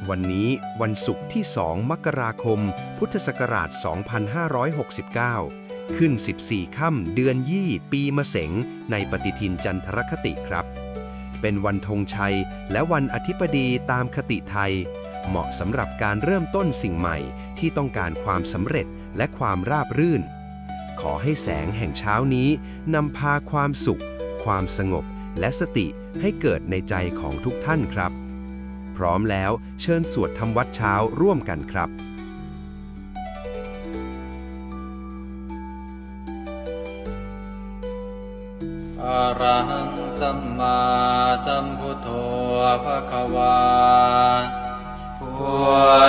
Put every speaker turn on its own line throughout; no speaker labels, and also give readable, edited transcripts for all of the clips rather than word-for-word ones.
วันนี้วันศุกร์ที่ 2 มกราคม พุทธศักราช 2569 ขึ้น 14 ค่ำเดือนยี่ปีมะเสงในปฏิทินจันทรคติครับ เป็นวันธงชัยและวันอธิบดีตามคติไทย เหมาะสำหรับการเริ่มต้นสิ่งใหม่ที่ต้องการความสำเร็จและความราบรื่น ขอให้แสงแห่งเช้านี้นำพาความสุข ความสงบและสติให้เกิดในใจของทุกท่านครับพร้อมแล้วเชิญสวดทำวัดเช้าร่วมกันครับ
อะระหังสัมมาสัมพุทโธภควาพุ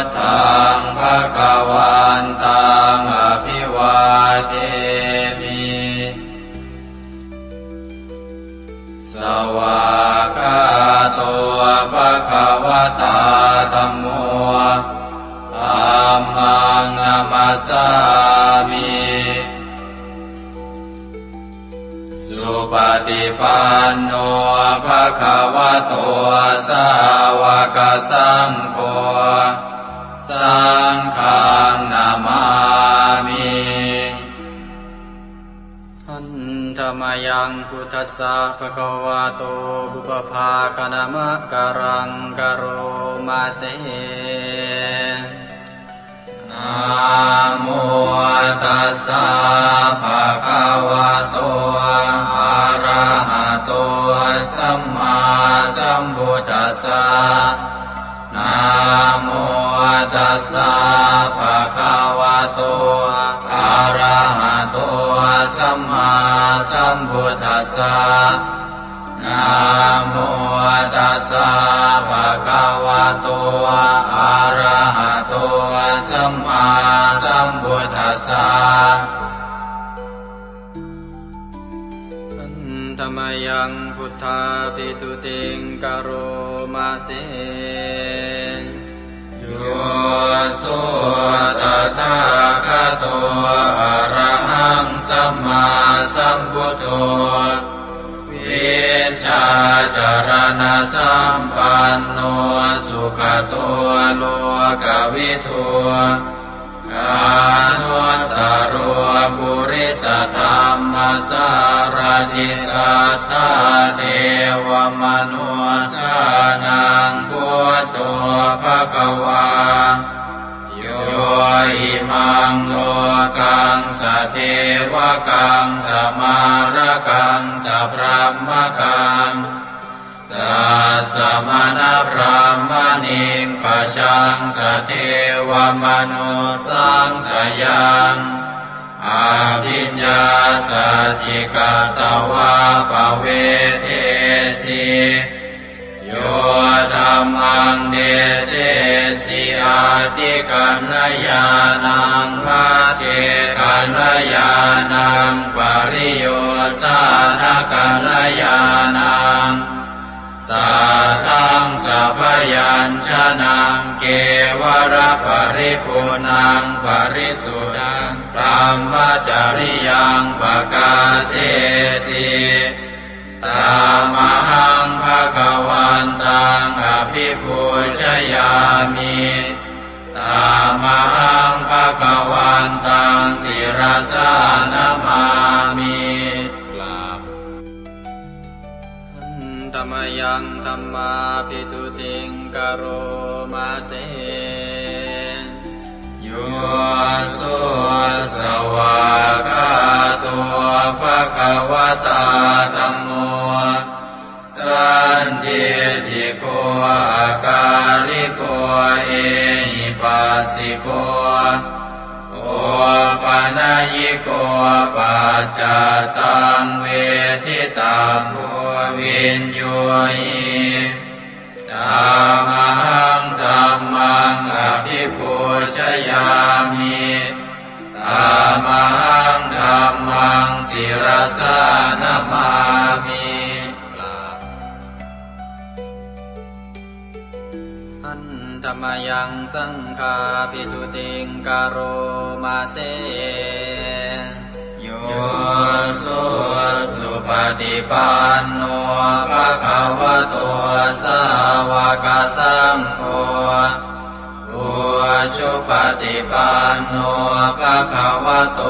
ทธังภคะวันตังอภิวาเทมิสวากขาโตภคะวะตาธัมโมธัมมังนัมมัสสามิสุปฏิปันโนภะคะวะโตสาวกสังโฆสังฆังนามามิหันธรรมยังพุทธัสสะภะคะวะโตบุปภาคณมะกะรังกะโรมาเสนะโมตัสสะภะคะวะโตอะระหะโตสัมมาสัมพุทธัสสะนะโมตัสสะภะคะวะโตอะระหะโตสัมมาสัมพุทธัสสะนะโมตัสสะภะคะวะโตอะระหะโตสัมมาสัมพุทธัสสะธรรมยังพุทธาภิตุติงกโรมาเสโยสุตถาคโตอะระหังสัมมาสัมพุทโธวิชาจารณะสัมปันโนสุขโตโลกวิทูอนุตตรปุริสธรรมสารถิสัทธาเทวมนุสานังพุทโธภควาโยอิมังโลกังสเทวกังสมารกังสัพพมมกังสัสสะมณพรหมณิปชังสเทวมนุสังสยังอาภิญญาสัจจิกตวะปะเวเทสิโยธัมมังเดเสสิอาติกัณญญาณังภะเทกัณญญาณังปริโยสานกัณญญาณังสัทธังสัพยัญชนะเกวระปริปุณังปริสุทธังพรหมจริยังปกาเสสิตามหังภะคะวันตังอภิปูชยามิตามหังภะคะวันตังศิรสานามามิธรรมยังธัมมาภิตุติงกโรมาเสโยสุสวากขาโตภะคะวะตาธัมโมสันทิติโกอาการิโกเอหิปัสสิโกโอปะนะยิโกปัจจตังเวทิตังโพวินโยหิธัมมังธัมมังอภิปูชยามิธัมมังธัมมังศิรสานามามิอันธรรมยังสังฆาภิตุติงกโรมาเสโยสุปฏิปันโนภะคะวะโตสาว กสังโฆอุชุปฏิปันโนภะคะวะโต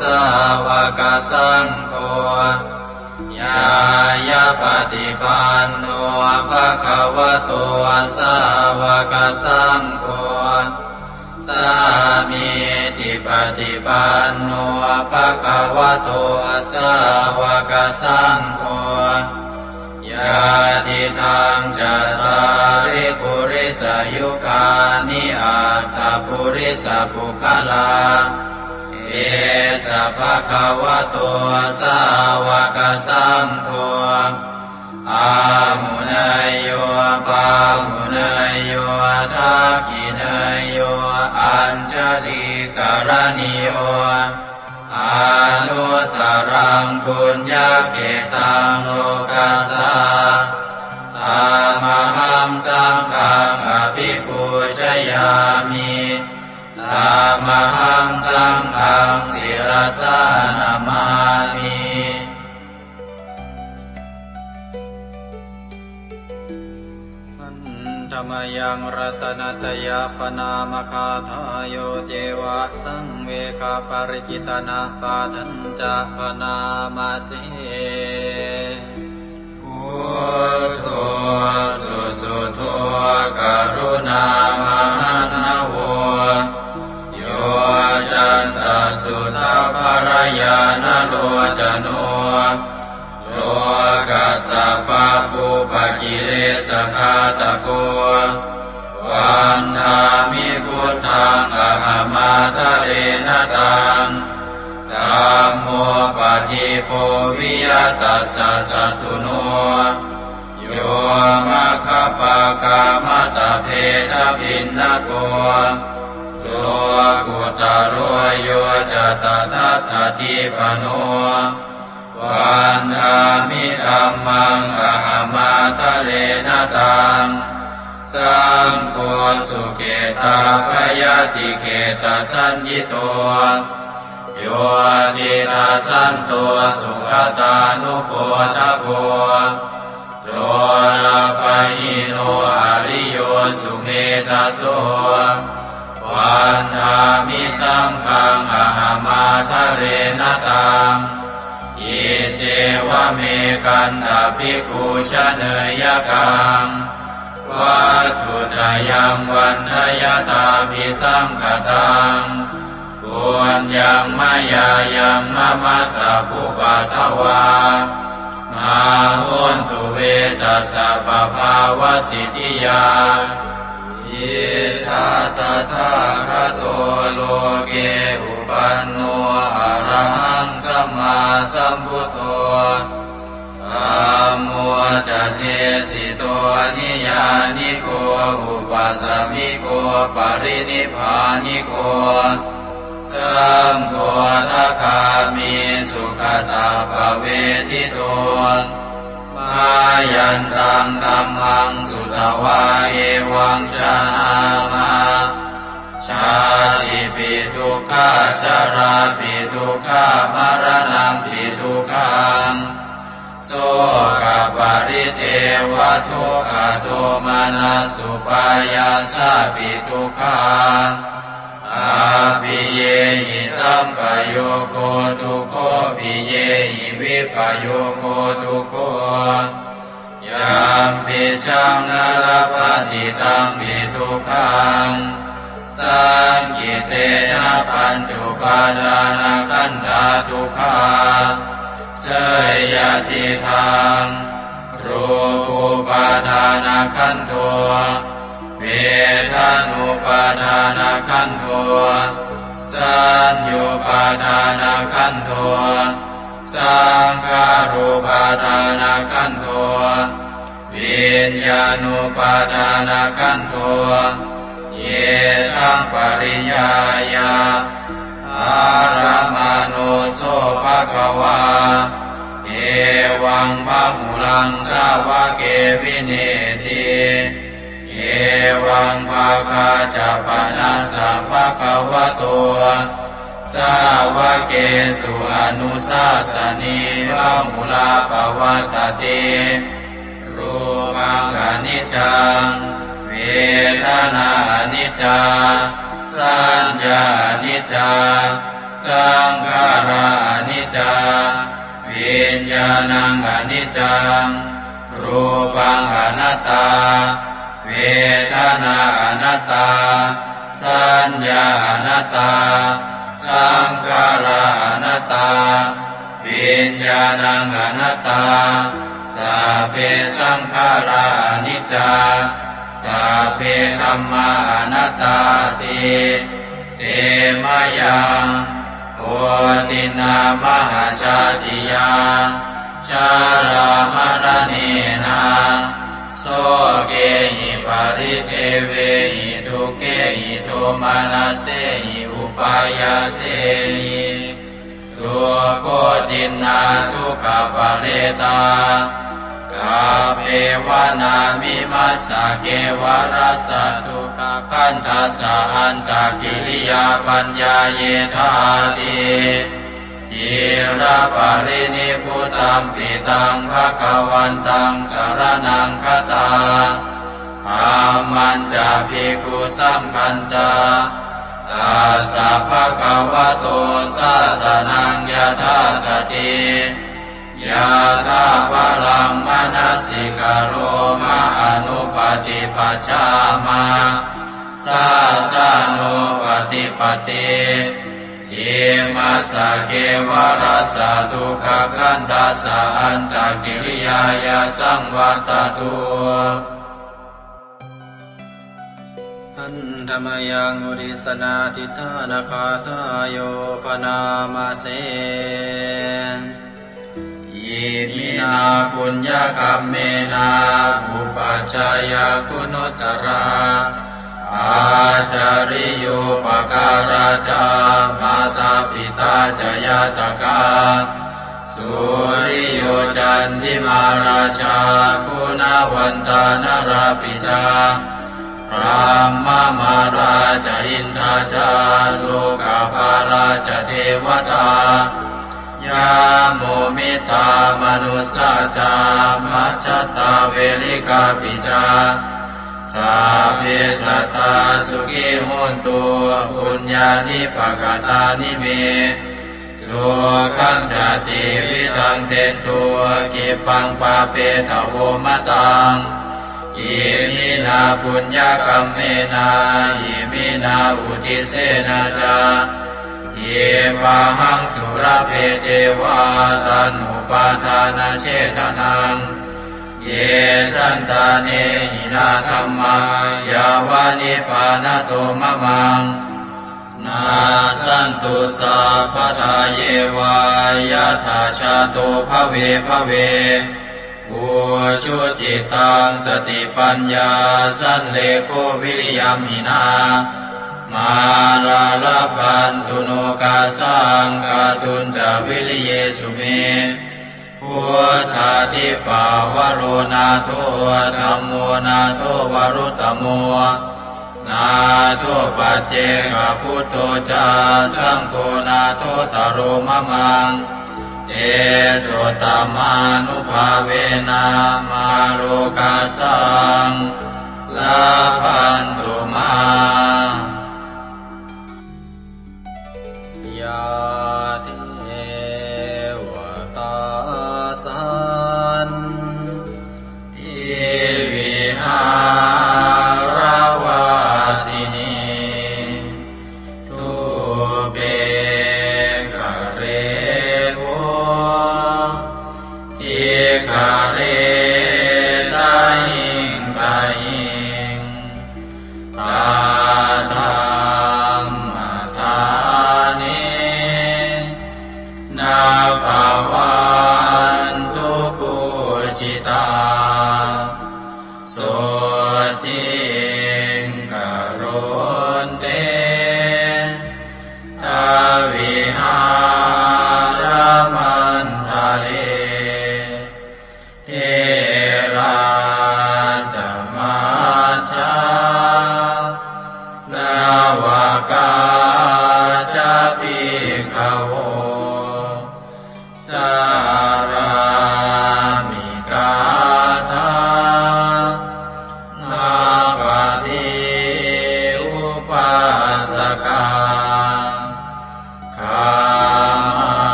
สาวกสังโฆญายะปฏิปันโนภะคะวะโตสาวกสังโฆสามีจิปฏิปันโนภะคะวะโตสาวกสังโฆญาติทังจัตตาริปุริสยุคานิอัตถปุริสปุคลาเอสะภะคะวะโตสาวกสังโฆอาหุเนยโยปาหุเนยโยทักขิเนยโยอัญชลิกรณิโยอานุตตรังปุญญเกตังโลกัสสะตามหังสังฆังอภิปูชยามิตามหังสังฆังศิรสานามามิธรรมยังรัตนัตยปนามคาทายโยเจวะสังเวคาปริจิตนาปาทัญจะปนามาสิพุทโธสุสุโธกรุณามหันนโวโยจันตสุทาภรยานโลจโนโลกัสสะปะปุปกิเลสขาตโกวันธามิพุทธังอหมาทะเรนตังธัมโมปฏิโพวิยตัสสะสัตตุโนโยมะคปะกามตะเพทพินนโกโลกุตโรโยจตทัตถทิปโนวันธามิธัมมังอหมาทะเรนตังสังโฆสุเกตาภยติเกตสัญญิโตโยตินาสันโตสุขตานุโพธโกโลลาภหิโนอริโยสุเมธาโสวันธามิสังฆังอหมาทะเรนตังอิเจวะเมกันตภิกขุชเนยกังวัตถุตยังวันทยตาภิสังคตังปุญญังมายายังมะมะสะภุปัตถวามาหุนตุเวตัสสะปะภาวสิทธิยาอิทัตตะทาคโตโลเกอุปันโนอะระหังสัมมาสัมพุทโธธัมโมจะเทสิโตนิยานิโกอุปัสสมิโกปรินิพพานิโกสังโฆทัคามิสุขตาภเวทิโตมายันตังธัมมังสุตวาเอวังชนามาชาติปิทุกขาชาราปิทุกขามรณะปิทุกขังโสกปริเทวทุกขโทมานัสสุปายาสาปิทุกขังอาภิเยหิสัมปโยโคทุกโขภิเยหิวิปโยโคทุกโขยามปิชังนรปฏิตังปิทุกขังสังกิเตนะปัญจุปาทานขันธาทุกขาเสยยติทังรูปุปาทานขันโทเวทานุปาทานขันโทสัญญูปาทานขันโทสังขารุปาทานขันโทวิญญาณุปาทานขันโทเยสังปริยายาอารามานุโสภะคะวาเอวังพะหุลังสาวะเกวิเนติเอวังภาคาจะปนัสสะภะคะวะโตสาวะเกสุอนุสาสนีพะหุลาภวัตติรูปังอนิจจัง นิจจาสัญญาอนิจจาสังขาราอนิจจาวิญญาณังอนิจจังรูปังอนัตตาเวทนาอนัตตาสัญญาอนัตตาสังขาราอนัตตาวิญญาณังอนัตตาสัพเพสังขาราอนิจจาสัพเพธัมมาอนัตตาติเตมะยังโอตินามหาชาติยังชารามรณีนาโสเกหิปาริเทเวหิทุเกหิโทมานาเสหิอุปายาเสหิทุโกตินาทุกขปะเรตากาเภวนามิมัสสะเกวรัสสะทุกขคันทัสสะอันตกิริยาปัญญาเยธาติจิระปรินิพพุตัมปิตังภคะวันตังสรณังคตาธัมมันจะภิกขุสังฆัญจาตัสสะภะคะวะโตสาสนังยถาสติยะถาปรังมนัสสิกโรมะอนุปฏิปัชฌามาสาสะโนปฏิปติอิมัสสะเกวรัสสะทุกขคันทัสสะอันตกิริยายาสังวัตตุอันธรรมยังอุริสนาทิฏฐานาคาทายโยปนามาเสอิมินาปุญญกัมเมนาอุปัชฌายาคุณุตตราอาจาริโยปการาจามาตาปิตาจยาตกาสุริโยจันติมาราชาคุณวันตานราปิจาพรหมมาราชอินทราจาโลกาภาราชเทวตายาโมมิตามนุสสาจามัจจตาเวลิกาปิจาสัพเพสัตตาสุขิโหนตุปุญญานิปกตานิเมสุขังจติวิทังเตตุกิปังปาเปตโวมะตังอิมินาปุญญกัมเมนาอิมินาอุทิเสนาจาเยปะหังสุรเพเจวาตันุปาทานาเชตนังเยสันตาเนหินาธัมมายาวานิปานโตมะมังนาสันตุสัพพทาเยวายะถาชาโตภเวภเวอุชุจิตังสติปัญญาสันเลโกวิริยัมหินามาลาลาพันตุโนกาสังกาตุนจาวิริเยสุเมพุทธาทิปาวโรนาโทธัมโมนาโทวรุตตโมนาโทปัจเจกพุทโธจาสังโฆนาโทตโรมะมังเอโสตมานุภาเวนะมาโลกาสังลาพันตุมายาเทวตาสันทิวิหารวาสินีทุเปกะเรโวทิกะเรตาหิงตาหิง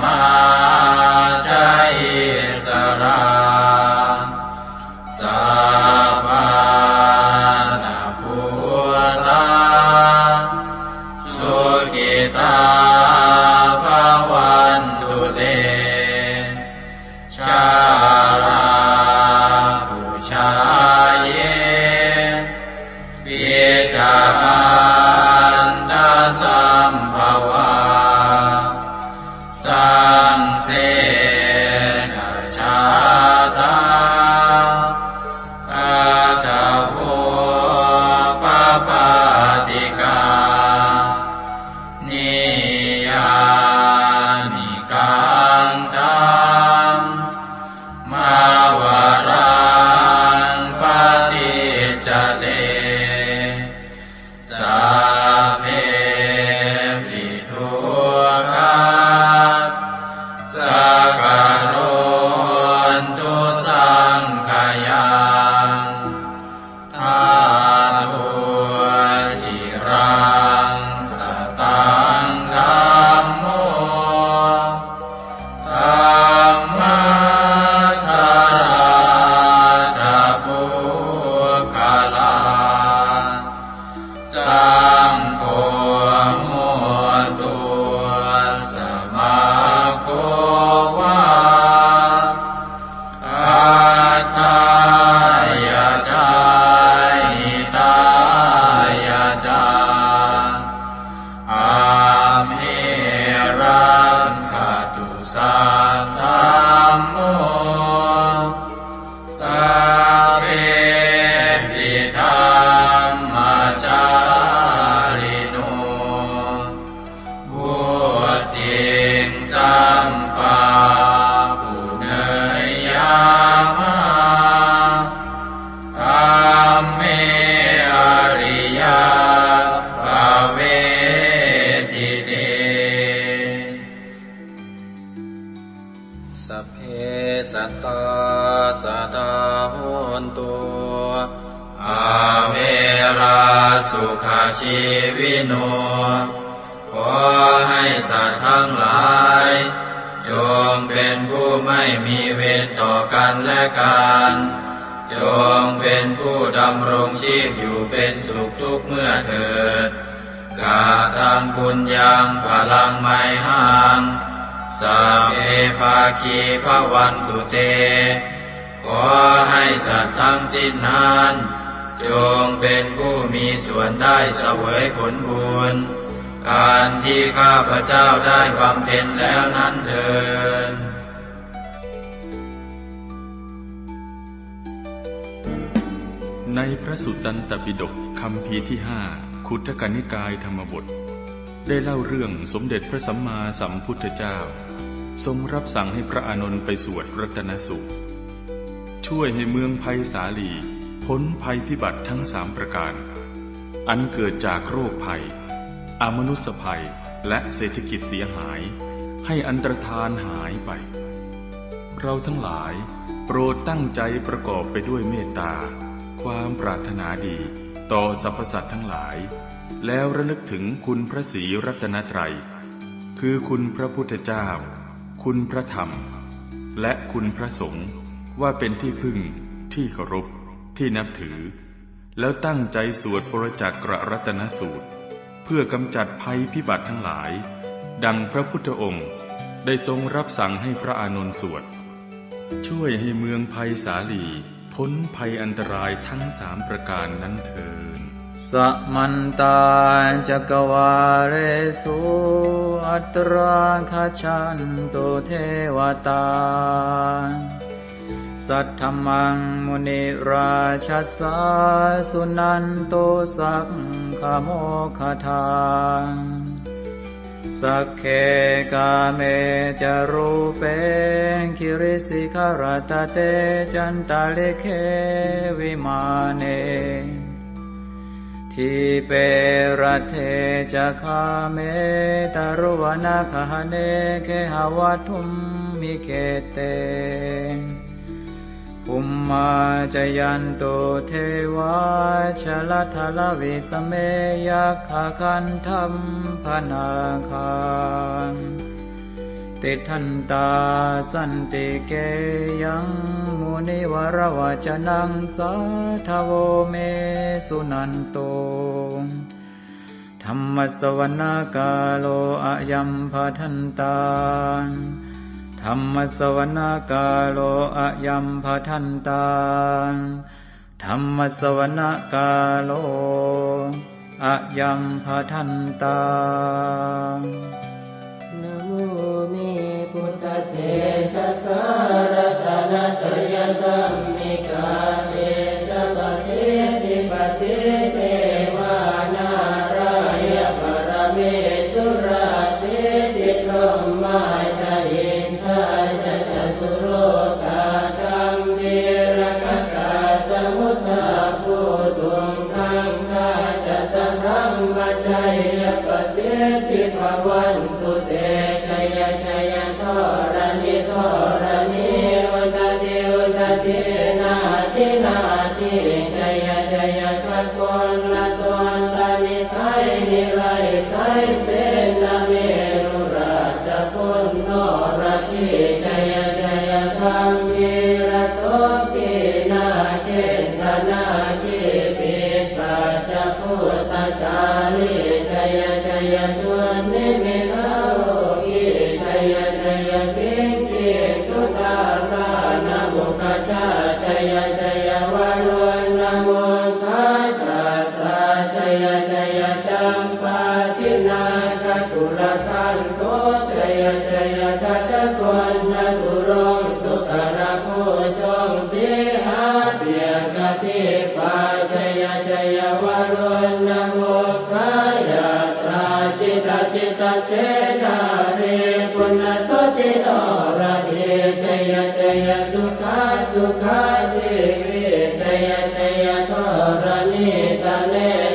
มาจายิสราสัพพานาภูตาสุขิตาภวันตุเตชาราภูชาเยปิจาอันตสัมภวาสังเสนะชาตาอาตาโภปปาติกานิยานิกังตัมมาวารังปฏิจจเตสัพเพปิทุกขาสักการนตุสังขยังทาตุจิรังสตังธัมโมธัมมัทธาราจะปุคลาสังโฆโมตุสมาโควาอัตตายะจาหิตายะจาอาเมรังคตุสัทธัมโมสัพเพปิธัมมาจาริโนพุทธิงสัมปาปุเนยยามะธัมเมอริยภเวทิเตสัพเพสัตตาสัทธาโหนตุอาเวราสุขาชีวิโนขอให้สัตว์ทั้งหลายจงเป็นผู้ไม่มีเวรต่อกันและกันจงเป็นผู้ดำรงชีพอยู่เป็นสุขทุกเมื่อเถิดกาตังปุญญังพลังไมหังสัพเพภาคีภวันตุเตขอให้สัตว์ทั้งสิ้นนั้นจงเป็นผู้มีส่วนได้เสวยผลบุญการที่ข้าพเจ้าได้บำเพ็ญแล้วนั้นเถิด
ในพระสุตตันตปิฎกคัมภีร์ที่5คุตกนิกายธรรมบทได้เล่าเรื่องสมเด็จพระสัมมาสัมพุทธเจ้าทรงรับสั่งให้พระอานนท์ไปสวดรัตนสูตรช่วยให้เมืองไผ่สาลีพ้นภัยพิบัติทั้ง3ประการอันเกิดจากโรคภัยอมนุษยภัยและเศรษฐกิจเสียหายให้อันตรธานหายไปเราทั้งหลายโปรดตั้งใจประกอบไปด้วยเมตตาความปรารถนาดีต่อสรรพสัตว์ทั้งหลายแล้วระลึกถึงคุณพระศรีรัตนตรัยคือคุณพระพุทธเจ้าคุณพระธรรมและคุณพระสงฆ์ว่าเป็นที่พึ่งที่เคารพที่นับถือแล้วตั้งใจสวดปรจักรรัตนสูตรเพื่อกำจัดภัยพิบัติทั้งหลายดังพระพุทธองค์ได้ทรงรับสั่งให้พระอานนท์สวดช่วยให้เมืองไผ่สาลีพ้นภัยอันตรายทั้ง3ประการนั้นเถิด
สัมมันตาจักวาเรสุอัตราคชันตุเทวตาสัทธมังมุนิราชัสสาสุนันโตสักขโมคทาสักเคกาเมจารูเปคิริสิขารตเตจันตาเลเควิมาเนทิเปรัเทจะคาเมตารุวนาคหเนเคหวัตุมมิเคเตภุมมาจยันโตเทวาชลทลวิสเมยัคขคันธัมพนาคา
ติทันตาสันติเกยังมุนิวรวจนังสาทโวเมสุนันโตธัมมสวนาคาโลอะยัมภทันตาธัมมสวนาคาโลอะยัมภทันตาธัมมสวนาคาโลอะยัมภทันตานะโมเมพุทธเถชะสารตนะตยสัมมิกาเตชะปะเทติปะเทเทวานารายะปรเมสุราเทติพรหมาจารินทาจะจตุโลกาธัมเมรกตาสมุทธาภูตุงทังคาจะสังฆัมมะชัยยะปะเทติภวันตุเตชัยชัยทรณิทรณิอุตติอุตตินาทินาทิชัยชัยพระโกนละตนละนิไทยนิไรไทยเสนาเมรุราชพุนโนราชิชัยชัยธรรมิระโสปินาเจตนาจิปิสัจพุทธจาริชัยชัยชวนนิมิตาโลกิชัยชัยกิงกิตุตาสานะมุขชาชัยชัยวารุณโมสาสาสาชัยชัยจัมปาทินาคตุลสันโตชัยชัยทัจจกวนนะตุรงสุขระโคจงสีหาเปียกติปาชัยชัยวารุณโมกายตราจิตจิตเสนาเรปุณโสติโนระเดชัยชัยสุขาสุขาสิวิชัยชัยทรณิตาเน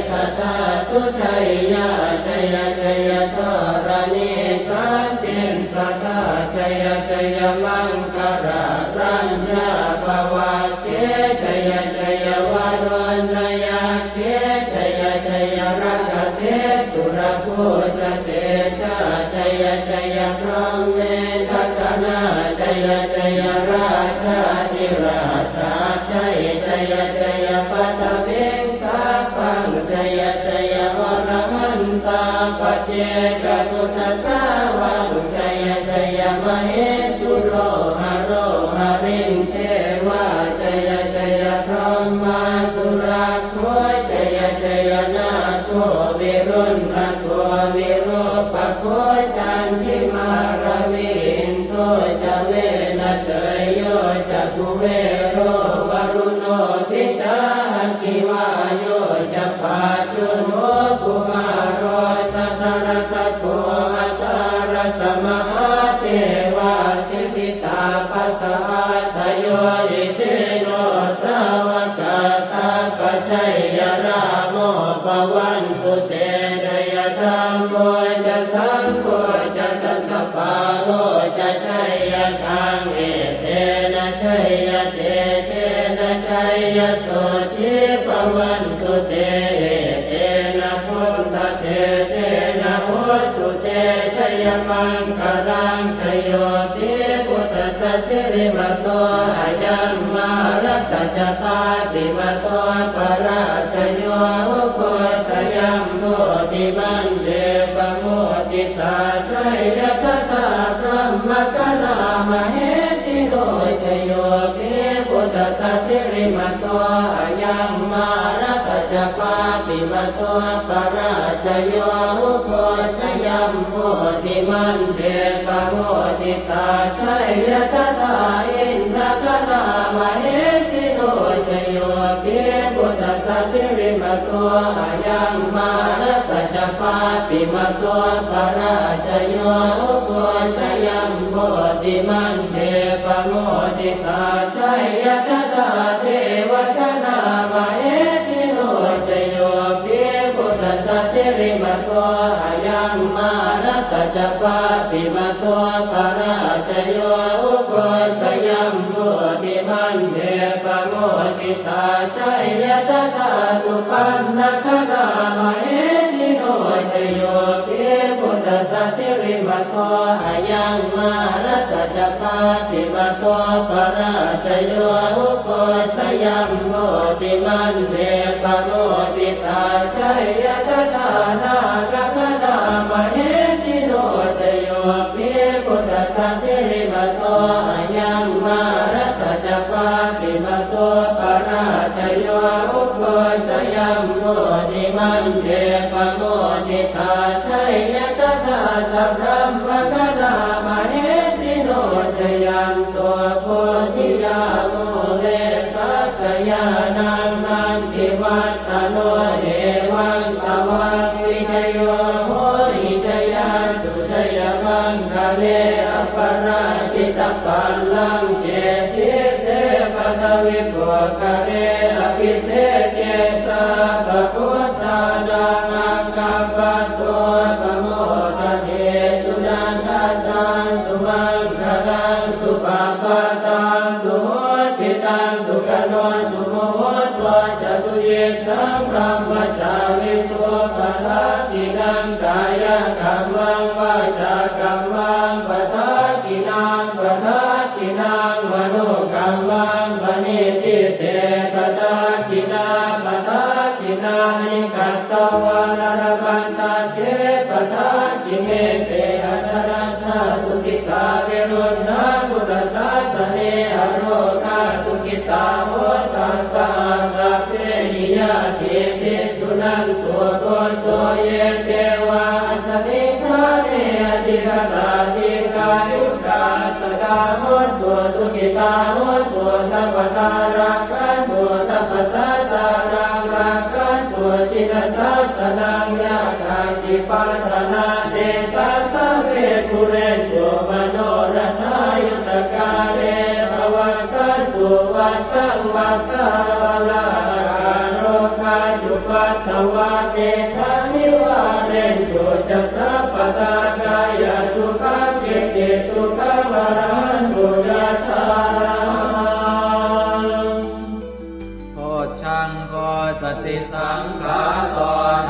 คตาสุชัยยาชัยชัยทรณิสันติสัทธาชัยชัยมังคารารัญญาภวะเกชัยชัยวารุณยาเกชัยชัยรักเทสุรภูชเตชะชัยชัยพรหมเมทัตนาชัยชัยราชาธิราชาชัยชัยชัยปัตตเวงสาปังชัยชัยวรหันตาปัจเจกตุสัตตาวังชัยชัยมเหสุโรหะโรหะริงเทวาชัยชัยพรหมาสุราโคชัยชัยนาโควิรุณภโควิโรปโคจันทิมารามินโตจะเวนะเตยโยจะกุเวโรวรุโนทิตาคิวาโยจะปาจุโนกุมารโรสัตรตะโกอัตารตมหาเทวาติติตาปัสสะทโยอิเตโนสาวกตาปัจฉัยยราโมปวันตุเตเดยธรรมโมจะสังโฆจะตัสสะปาโลจะชัยยะทังเอเตนะชัยยะเตเตนะชัยยะโสติปวันตุเตเตนะพุทธเตเตนะโหตุเตชัยมังคารังชโยติพุทธสัจจิริมโตอายัมมารัตจตาติมโตปราชโยโคตยัมโมติมันเดปโมติตาชัยยะตถาพรหมกนามเหสิโรชโยปิพุทธสัจจิริมโตอายัมมารัตจปาติมโตปราชโยโคตยัมโมติมันเดปโมติตาชัยยะตถาอินทกนามเหสิโรชโยปิพุทธสัจจิริมโตอายัมมารัตจปาติมโตปราชโยโคตยัมโมติมันเดปโมติตาชัยยะตถาเทวตนามเหสิโรชโยปิพุทธสัจจิริมโตอายัมมารัตจปาติมโตปราชโยโคตยัมโมติมันเดปโมติตาชัยยะตถาสุปันนครามเหสิโรชโยปิพุทธสัจจิริมโตอายัมมา รัตจัปาติมาโตปราชโยอุโกชยัมโมติมันเดปโมติตาชัยยะทานากัคณามเหติโนตโยภิพุทธะเทมาโตอายัมมารัตจัปาติมาโตปราชโยอุโกชยัมโมติมันเดปโมติตาชัยยะทาสัพพะมะคะนามเหติโนตยัมโตโพธิยาโมเรสักยานังนันติวัตตโนเอวังตวังวิจโยโหหิจยาสุจยมังคะเลอปราชิตปัลลังเจติเตปะทวิปุคะเลอภิเศษเจสะภะพุทธานังอังคัปปะโตปะโมทะเทสุนันทตังสุมังคลังสุปะปะตังสุโหติตังสุขโนสุโมโหตัวจตุเยสังพรหมจาริโสปะทัสสินังกายกัมมังวาจากัมมังปะทัสสินังปะทัสสินังมโนกัมมังปณิทิเตปะทัสสินาปะทัสสินานิกัตตวานรกันตาเจปะทัสสิเมเตอัตรัตถสุขิตาเวรุณาพุทธศาสเนอโรคาสุขิตาโหตัสสะสัพเพหิยะเทปิสุนันตัวโตโตเยเทวาสมิทาเนอติกตาติกายุกาสกาโหตัวสุขิตาโหตัวสัพพตารักขันตัวสัพพตาตารักขันตัวจิตสัสสนังยาคันติปัฏฐานาเตตัสสะเวทุเรนโยมโนรัตายุตกาเลภวัตสันตุวัสสังวัสสะลาโรคาจุปัตถวาเตทานิวาเรนโยจัสสะปะตากายสุขังเกติสุขังวรันตุยัสสะ
โพชังโพสติสังขาโต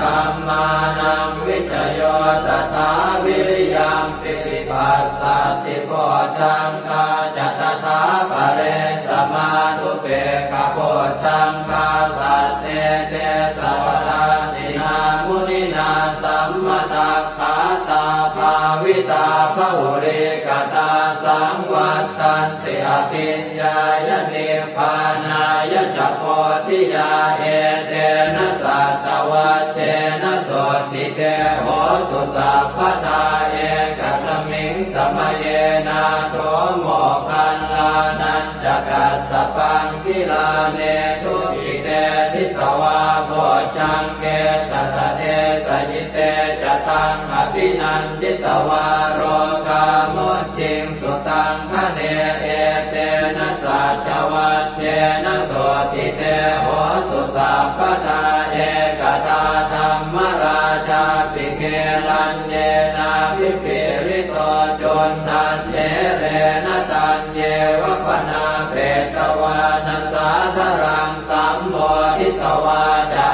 ธัมมานังวิจโยตถาวิริยังปิติปัสสัตติโพชังคาจัตถาปะเรสมานุเปกขโพชังคาสัตเตเตสวะราตินามุนินาสัมมตัคขาตาภาวิตาภุริกตาสังวัตตันติอภิญญายนิพพานายจักโพธิยาเอเตนะสัตวัตเตนะโสติเตโหตุสัพพทาเอกสมิงสมเยนะโสโมคันลานันจักสสปังกิลาเนทุกิเตทิสวาโพชังเกตตะเตสยิเตจะตังอภินันจิตวาโรกามุจิงสุตังคะเนเอเตนะสัจวัตเตนะโสติเตโหตุสัพพทาเอกตาธัมมราชาปิเกลันเยนาภิปิริโตจนทันเจเรนะตันเยวะปนาเปตวานัสสาธรังสัมโมทิตวาจา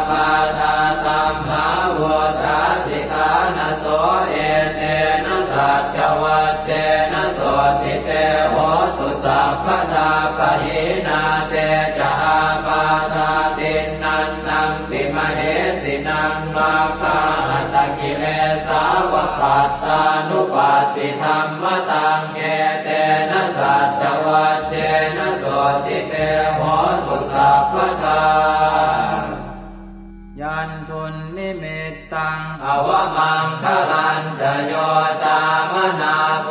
ปาทาสัมภาวตาสิกานะโสเอเตนะสัจวัตเตนะโสติเตโหตุสัพพทาปะหินาเตจาปาทาตินันนังติมเหสินังมาคาหัตกิเลสาวปัตตานุปัสสิธรรมตังเอเตนะสัจวัตเตนะโสติเตโหตุสัพพทายันทุนนิมิตตังอวมังคลันจโยตามนาโพ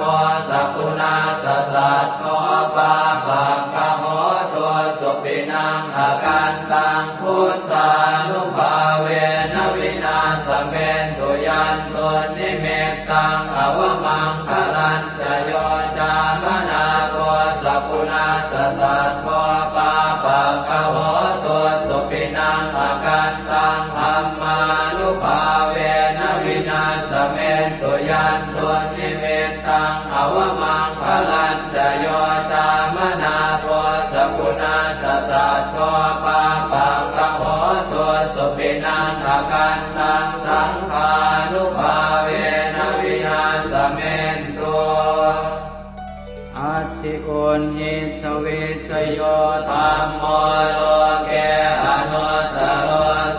สกุณาสสัตโตปาปังคโหตัวสุปินังอาการตังพุทธานุภาเวนะวินาสเมนตุยันทุนนิมิตตังอวมังคลันจโยตามนาโพสกุณาสสัตโตปาปังคโหตัวสุปินังอาการตังธัมมานุภาเวนะวินาสเมนตุยันตุนิเมตตังอวมังคลันจโยตามนาโพสกุณาสสัตโตปาปังคโหตุ ญหิสวิสโยธัมโมโลเกอนุตตโร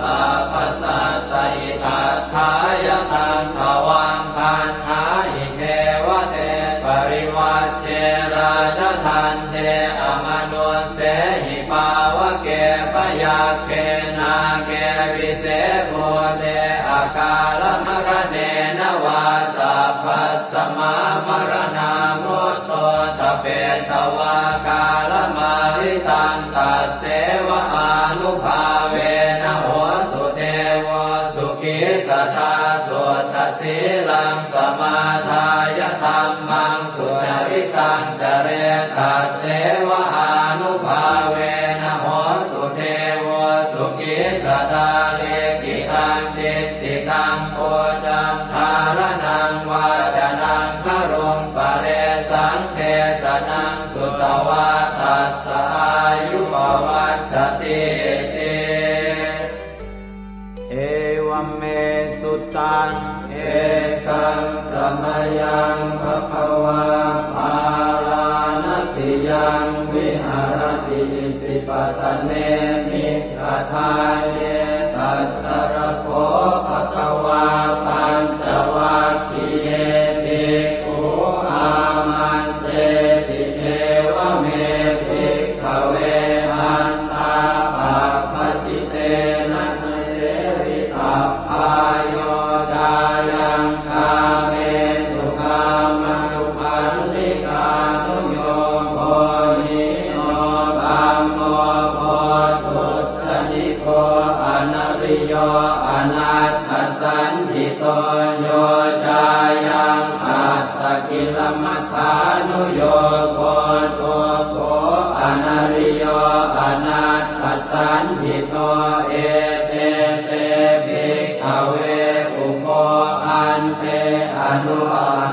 สัพพสัตตอิทัฏฐายตังภวังคันหาอิเทวเตปริวัชเชราชทันเทอมนุสเสหิภาวะเกปยาเกนาเกวิเศษโมเตอาการมรเนนวาสัพพสมามรณามุตโตตเปตวากาลมาริตันตัสเสวะอานุภาเวนะโหตุเทวสุขิสตาสุตสีลังสมาทายธัมมังสุจริตังจเรตัสเสวะอานุภาเวนะโหตุเทวสุขิสตาเลกิตังติติตังโพจังทารนังวาจนังครุงปะเรสังเทสนังสุตวาทัสสะอายุปวัฏฏติเอวัมเมสุตังเอกังสมยังภควาภาลานติยังวิหารติสิปตเนมิกทายเยตัสสรโคภควาปัญจวัคคีย์เยภิกขุอามันเตติเทวเมภิกขเวอันตาปะปะจิเตนะเสวิตัพพายโยดายังคาเมสุขามนุปันติกานุโยโภนิโนธัมโมโพธุตติโกอนัริโยอนัตถสันติโตโยจายังอัตตกิลมัฏฐานุโยโคตุโกอนัริโยอนัตถสันติโตเอเตเตภิกขเวอุโภอันเตอนุ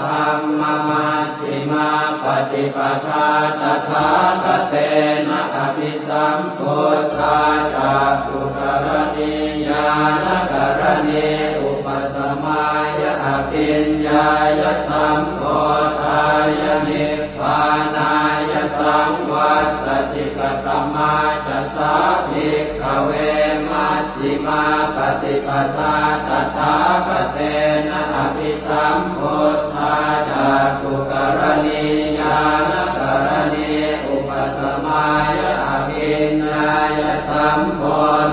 ธัมมมัชฌิมาปฏิปทาตถาคเตนะอภิสัมพุทธาจักขุกรณีญาณกรณีอุปสมายะอภิญญายะสัมโพธายะนิพพานายะสังวัตติกตมาจัสสะภิกขเวมัชฌิมาปฏิปทาตถาคเตนะอภิสัมพุทธาจักขุกรณีญาณกรณีอุปสมายะอภิญญายะสัมโพ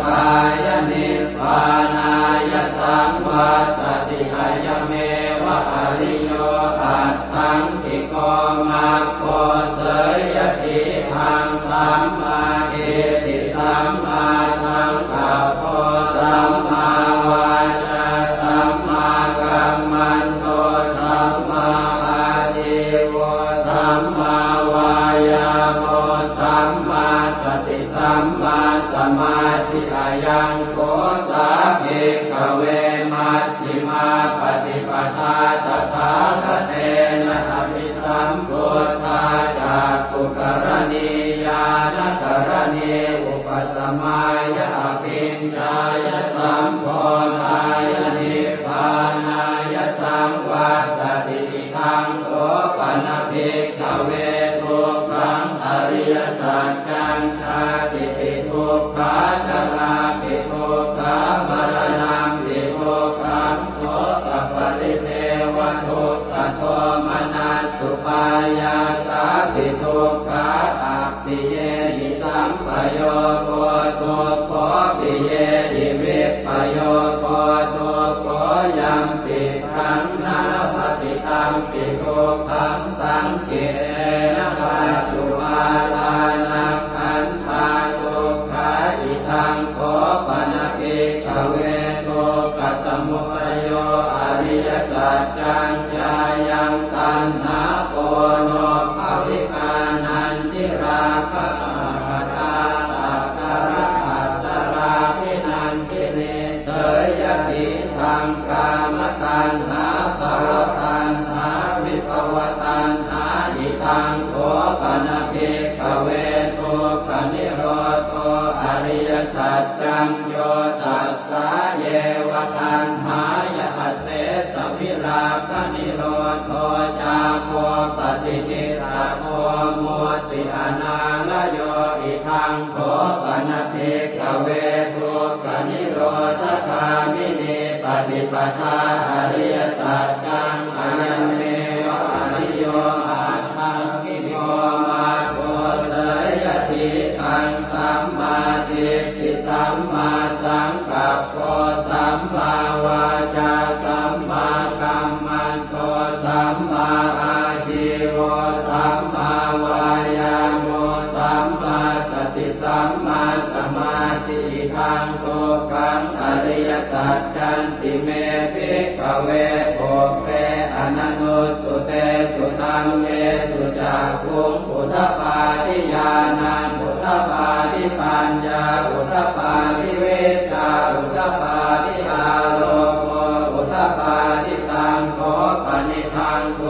ธายะนิพพานายะสังวัตติกายเมวะอริโยอัตถังกิโกมัคโคเสยติหังสัมมาเอติสัมมาสังกัปโปสัมมาวาจาสัมมากัมมันโตสัมมาอาชีวะสัมมาวายาโมสัมมาสติสัมมาสมาธิอายังโกสาภิกขเวมัชฌิมาปฏิปทาตถาคเตนะอภิสัมพุทธาจักขุกรณีญาณกรณีอุปสมายะอภิญญายะสัมโพธายะนิพพานายะสังวัตติทังโสปนภิกขเวทุกขังอริยสัจจังชาติปิทุกขาจราปิทุกขามรณะปิทุกขังโสตปริเทวทุกขโทมนัสสุปายาสาปิทุกขาอัปปิเยหิสัมปโยโคทุกขปิเยหิวิปปโยโคทุกขยังปิขังนาปฏิตังปิทุกขังสังเกนะปัจจุบันลานังขันธาทุกขาอิทังโคปนภิกขเวทุกขสมุทัยโยอริยสัจจังญายังตัณหาโปโนภวิกานันติราคะปัตตาตัตตะระอัตตราภินันติเนเสยติทังกามตัณหาภวตัณหาวิภวตัณหาอิทังโคปนภิกขเวทุกขนิโรธอริยสัจจังโยตัสสะเยวตัณหายะเสสวิราคะนิโรธจาโคปฏิจิตาโคมุติ ปิอนาลโยอิทังโขปนภิกขเวทุกขนิโรธคามินีปฏิปทาอริยสัจจังอายันเมวะอริโยอาทังกิโยมาโกเสยทิทังสัมมาทิฏฐิสัมมาสังกัปโปสัมมาวาจาสัมมากัมมันโตสัมมาอาชีวะสัมมาวายาโมสัมมาสติสัมมาสมาธิทังโตกังอริยสัจจันติเมภิกขเวโภเปอนันโนสุเตสุตังเมสุจักขุงอุทปาทิญาณังอุทปาทิปัญญาอุทปาทิเวชาอุทปาทิอาโลโกอุทปาทิตังโขปนิทังโก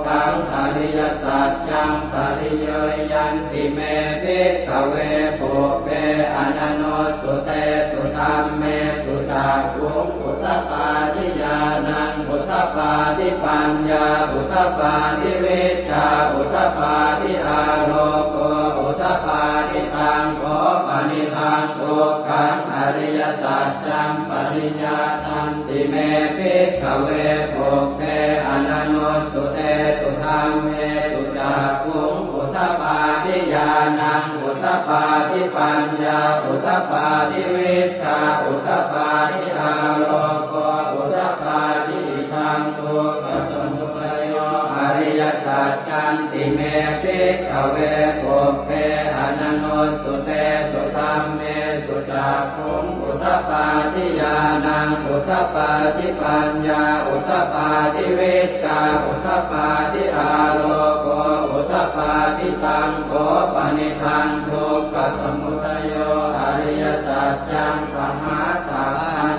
กังอริยสัจจังปริโยยันติเมภิกขเวโภเปอนันโนสุเตสุธัมเมสุจักขุงอุทปาทิญาณังอุทปาทิปัญญาอุทปาทิเวชาอุทปาทิอาโลโกอุทปาทิตังโขปนิทังโกกังอริยสัจจังปริญญาตันติเมภิกขเวโภเปอนันโนสุเตสุธัมเมสุจักขุงอุทปาทิญาณังอุทปาทิปัญญาอุทปาทิเวชาอุทปาทิอาโลโกอุทปาทิทังโกปัสสมุปโยอริยสัจจันติเมภิกขเวโภเปอนันโนสุเตสุธัมเมสุจักขุงอุทปาทิญาณังอุทปาทิปัญญาอุทปาทิเวชาอุทปาทิอาโลโกอุทปาทิตังโขปนิทังทุกขสมุทัยโยอริยสัจจังปหาตา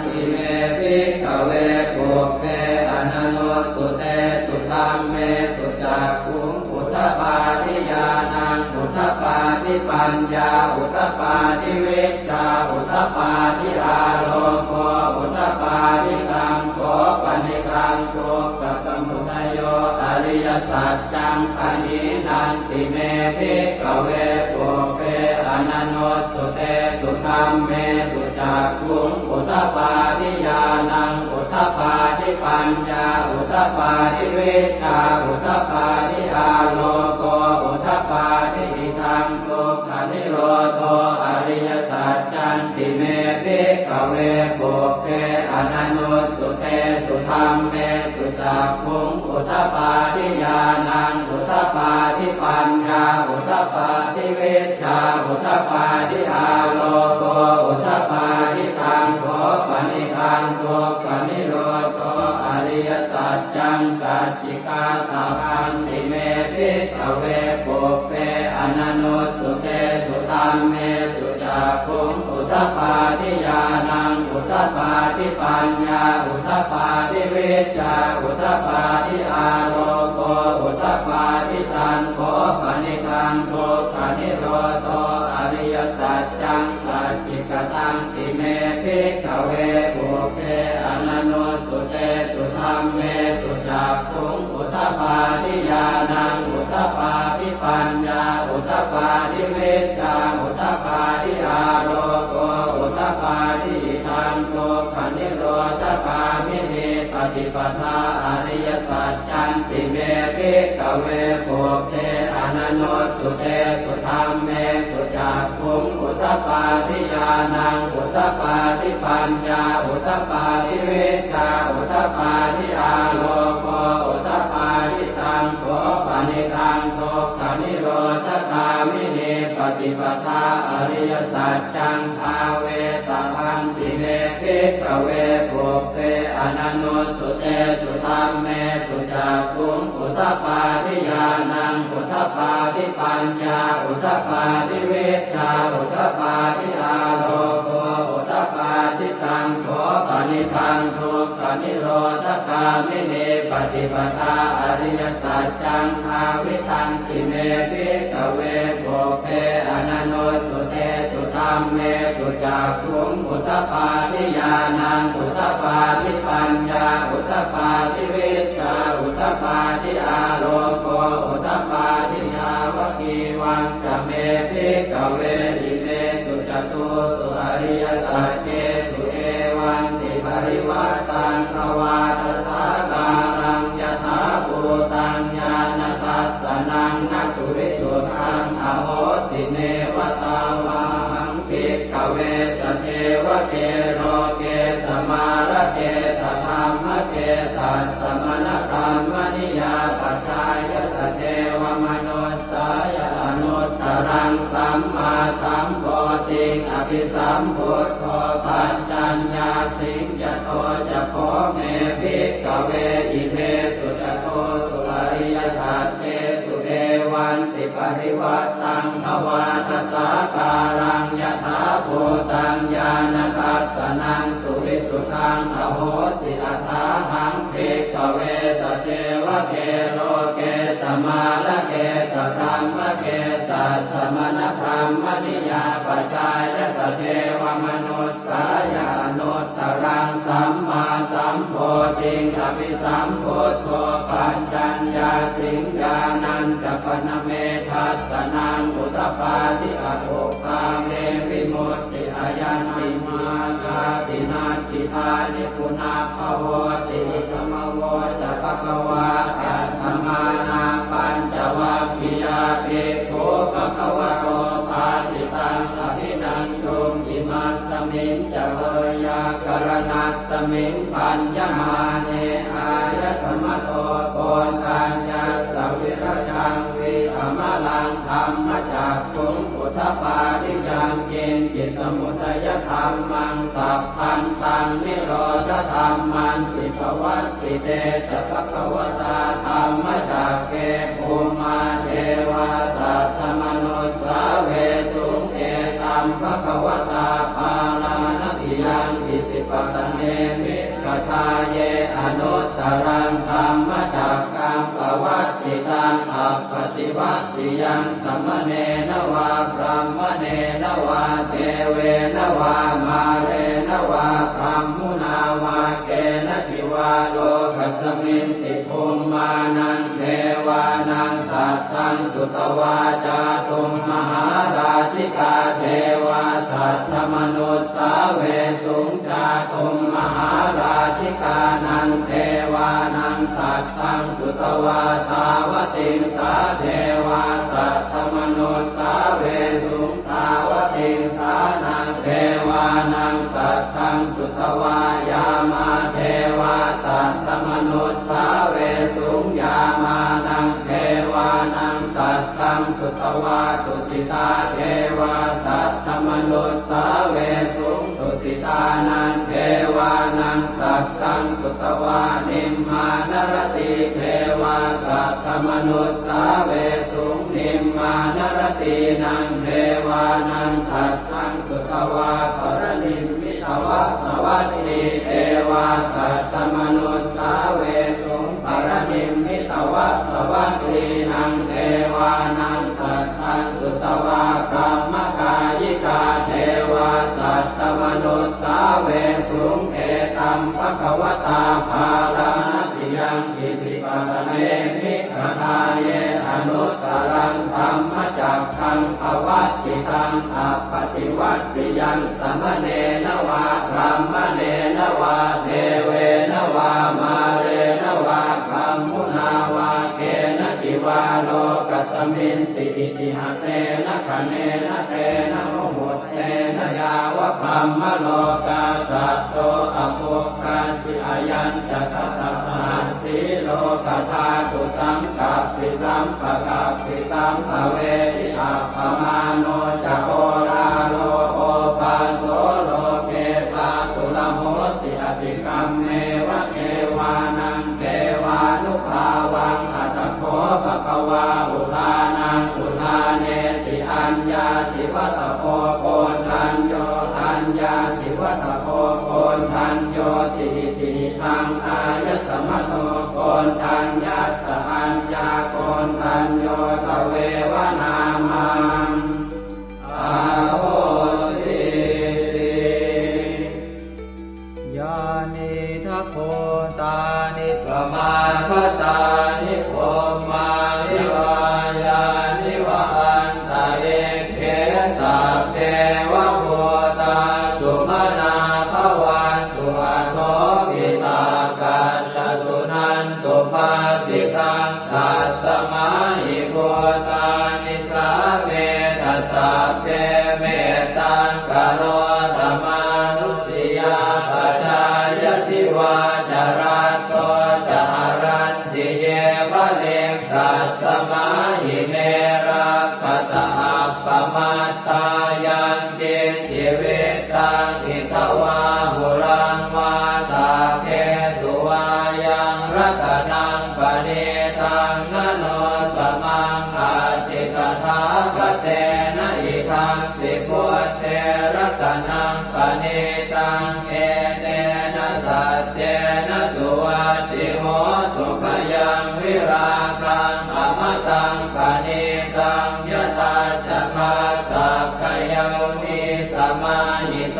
ทิเมภิกขเวโภเปอนันโนสุเตสุธัมเมสุจักขุงอุทปาทิญาณังอุทปาทิปัญญาอุทปาทิเวชาอุทปาทิอาโลโกอุทปาทิตังโขปนิทังทุกขสมุทัยโยอริยสัจจังปณินันติเมภิกขเวโภเปอนันโนสุเตสุธัมเมสุจักขุงอุทปาทิญาณังอุทปาทิปัญญาอุทปาทิเวชาอุทปาทิอาโลโกอุทปาทิทังทุกขนิโรโธอริยสัจจันติเมภิกขเวโภเปอนันโนสุเตสุธัมเมสุจักขุงอุทปาทิญาณังอุทปาทิปัญญาอุทปาทิเวชาอุทปาทิอาโลโกอุทปาทิตังโขปนิทังทุกขนิโรโธอริยสัจจังสัจจิกาตาพันติเมภิกขเวโภเปอนันโนสุเตสุธัมเมสุจักขุงอุทปาทิญาณังอุทปาทิปัญญาอุทปาทิเวชาอุทปาทิอาโลโกอุทปาทิตังโขปนิทังทุกขนิโรโธอริยสัจจังสัจจิกตังติเมภิกขเวโภเปอนันโนสุเตสุธัมเมสุจักขุงอุทปาทิญาณังอุทปาทิปัญญาอุทปาทิเวชาอุทปาทิอาโลโกอุทปาทิทังทุกขนิโรธคามินีปฏิปทาอริยสัจจันติเมภิกขเวโภเปอนันโนสุเตสุธัมเมสุจักขุงอุทปาทิญาณังอุทปาทิปัญญาอุทปาทิเวชาอุทปาทิอาโลโกอุทปาทิตังโขปนิทังทุกขนิโรธคามินีปฏิปทาอริยสัจจังภาเวตพันติเมภิกขเวโภเปอนันโนสุเตสุธัมเมสุจักขุงอุทปาทิญาณังอุทปาทิปัญญาอุทปาทิเวชาอุทปาทิอาโลโกอุทปาทิตังโขปนิทังทุกขนิโรธคามินีปฏิปทาอริยสัจจังภาวิทันติเมภิกขเวโภเปอนันโนสุเตสุธัมเมสุจักขุงอุทปาทิญาณังอุทปาทิปัญญาอุทปาทิเวชาอุทปาทิอาโลโกอุทปาทิชาวกีวา วังจะเมภิกขเวอิเมสุจตุสุอริยสัจเจสุเอวันติปริวัตตังภวาทสาการังยถาภูตังญาณทัสสนังนักสุวิสุทธังอโหสิเนวตาวาหังภิกขเวสเทวเกโรเกสมาระเกสธรรมเกสัสสมณธรรมนิยาปัจจายสเทวมนุสสายอนุตตรังสัมมาสัมโพธิอภิสัมพุทโธปัญจัญญาสิงจโตจะโพเมภิกขเวอิเมสุจโตสุอริยสัจเจสุเอวันติปริวัตตังภวาทสาการังยถาภูตังญาณทัสสนังสุวิสุทธังอโหสิอัฏฐาหังภิกขเวสเทวเกโรเกสมาระเกสธรรมเกสัสสมณธรรมนิยาปัจจายสเทวมนุสสายานุตตรังสัมมาสัมโพธิอภิสัมพุทโธปัญจัญญาสิงญาณัญจปนเมทัสสนังอุตตปาทิอโภคาเมวิมุตติอายันติมาคาตินาติทานิปุนาภโวติธรรมโวจะภควาอัตถมานาปัญจวัคคียาภิกขุภควโตภาสิตังอภินันตุอิมัสสมิงจะเวยากรณัสสมิงปัญญมาเนอายสมโตโกนทัญญาสวิรจังวิอมลังธรรมจักขุงพุทธปาทิยังเกณฑ์จิตสมุทัยธรรมังสัพพันตังนิโรธธรรมันติภวัตติเตจะภควตาธรรมจักเกภูมาเทวาสัตตมนุสสาเวสุงเอตัมภควตาภาลานติยังอิสิปตเนมิกทาเยอนุตตรังธรรมจักกังปวัตติตังอัปปติวัตติยังสัมมเนนวาพรหมเนนวาเทเวนวามาเรนวาพรหมุนาวาเกณทิวาโลกัสมินติภูมานังเทวานังสัตตังสุตวาจาตุมมหาราชิกาเทวาสัตตมนุสสาเวสุงจาตุมมหาราชิกานังเทวานังสัตตังสุตวาตาวติงสาเทวาสัตตมนุสสาเวสุงตาวติงสานังเทวานังสัตตังสุตวายามาเทวาสัตตมนุสสาเวสุงยามานังเทวานังสัตตังสุตวาตุสิตาเทวาสัตตมนุสสาเวสุงตุสิตานังเทวานังสัตตังสุตวานิมมานรติเทวาสัตตมนุสสาเวสุงนิมมานรตินังเทวานังสัตตังสุตวาปรนิมมิตวะสวัสดิเทวาสัตตมนุสสาเวสุงปรนิมมิตวะสวัสดินังเทวานังสัตตังสุตวาพรหมกายิกาเทวาสัตตมนุสสาเวสุงเอตัมภควตาภาลานติยังอิสิปตเนมิกทาเยอนุตตรังธรรมจักขังภวัตติตังอัปปติวัตติยังสัมมเนนวาพรหมเนนวาเทเวนวามาเรนวาพรหมุนาวาเกณทิวาโลกัสมินติอิติหะเตนะคะเนนะเตนะโมหุตเตนะยาวะพรหมโลกาสัตโตอโภคันติอายัญจะทัสสะหันติโลกธาตุสังกัปปิสัมปะกัปปิสัมภเวทิอัปปมาโนจะโอราโลโอปาโสโลเกปาสุลโหสิอติกัมเมวะเทวานังเทวานุภาวังอัตถโขภควาอุทานังอุทาเนติอัญญาสิวัตโพโกนทัญโยอัญญาสิวัตโพโกนทัญโยติติทังอายสมโตโกนทัญญาสอัญญาโกนทัญโยตเววนามังอาโหสิยานิทัพโพตานิสมาคตานิโภมานิวายานิวาอันต นิสาเวทัสสะเทเมตังกโรธรรมานุติยาปัจจายติวาจารัตโตจารันติเยวะเลกัสสมาหิเมรักขตาปมัตตายังเจจิเวตังอิทวาหุรังวาตาเกสุวายังรัตนังปณิตังนโนสมังอาจิกถาคเตนะอิทังปิพุทเทรัตนังปณิตังเอเตนะสัจเจนะสุวัตติโหสุขยังวิราคังอมตังปณิตังยตาจักขาสักขยามิสมาหิโต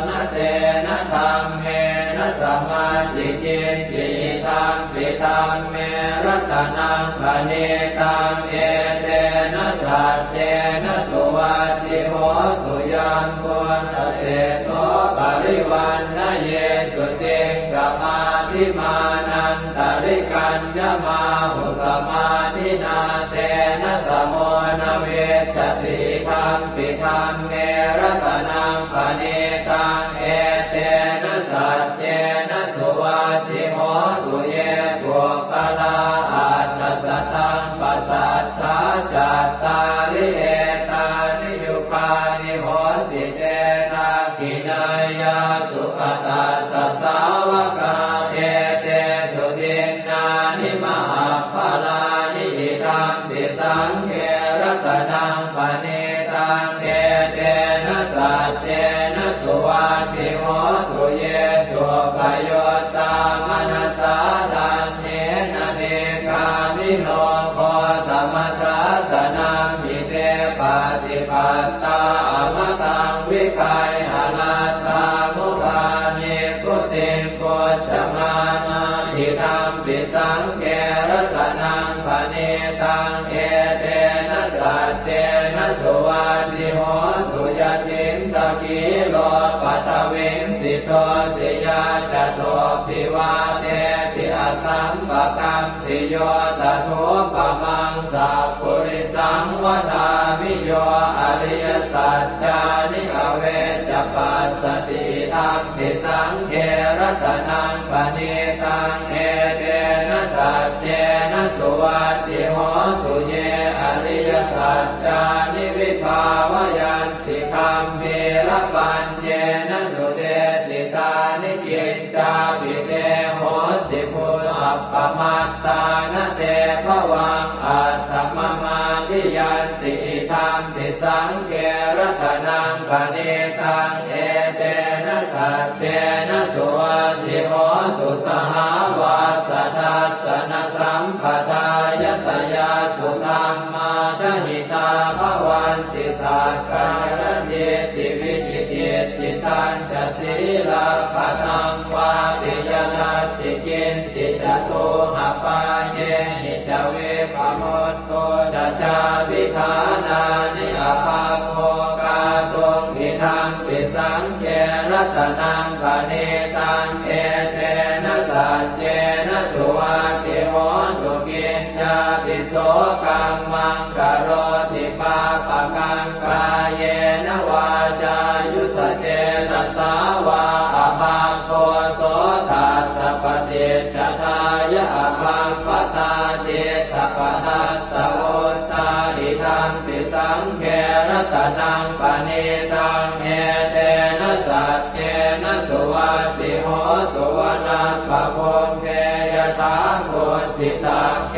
นะเตนะธรรมเมนะสมาธิจิตติตังปิตังเมรัตนังปณิตังเอเตนะสัจเจนะสุวัตติโหสุยัมพุทธเตโสปริวันนะเยสุติงกมาธิมานันตริกัญญมาหุสมาธินาเตนะสโมนะเวสติธัมปิธัมเมรัตนังปณิตังเอเตนะสัจเจนะสุวัตติโหสุเยปุคลาอัตถสัตตังปัสสัทธาจัตตาริเอตานิยุคานิโหติเตนะกินายาสุขตาสัสสาวกาเอเตสุตินนานิมหาภลานิอิทัมปิสังเขรัตนังปณิตังเอเตนะสัจเจนะสุวัตติโหสุเยสุปโยตามนัสสาทันเนนะเนกามิโนโคสมัสสะสนังมิเตปฏิปัตตาอมตังวิคัยหนาตามุขานิพุติงโกจมานาทิธัมปิสังเกรัตนังปณิตังเอเตนะสัจเจนะสุวัตติโหสุยตินตะกิโลปัตวิงสิโตติยาจโตปิวาเตติอสัมปะกัมติโยตถุปมังสัพพุริสังวทามิโยอริยสัจจานิอเวจปัสสติธัมปิสังเขรัตนังปณิตังเอเตนะสัจเจนะสุวัตติโหสุเยอริยสัจจานิวิภาวยันติคัมภีรปัญเจนะสุเตสิตานิกิจจาภิเตโหติพุทธปมัตตานะเตภวังอัตถมมาทิยันติธัมปิสังเขรัตนังปณิตังเอเตนะสัจเจนะสุวัตติโหสุสหาวาสทัสสนสัมปทายตยาสุธรรมาชหิตาภวันติสักกายจิตติวิจิติจิตัญจศีลาภตังวาปิยนัสสิกินสิจตุหปาเยหิจเวปโมตโตจะจาวิธานานิอาภาโภกาตุงอิทังปิสังเขรัตนังปณิตังเอเตนะสัจเจนะสุวัตติโหสุกินจาปิโสกัมมังกโรติปาปะกังกายเยนะวาจายุตเจนะสาวาอภาโคโสทัสสะปฏิจจทายะอภาปตาเจตปทัสสะโอตาอิทังปิสังเขรัตนังปณิตังเอเตนะสัจเจนะสุวัตติโหสุวนาภโพเกยถาโคสิตาเก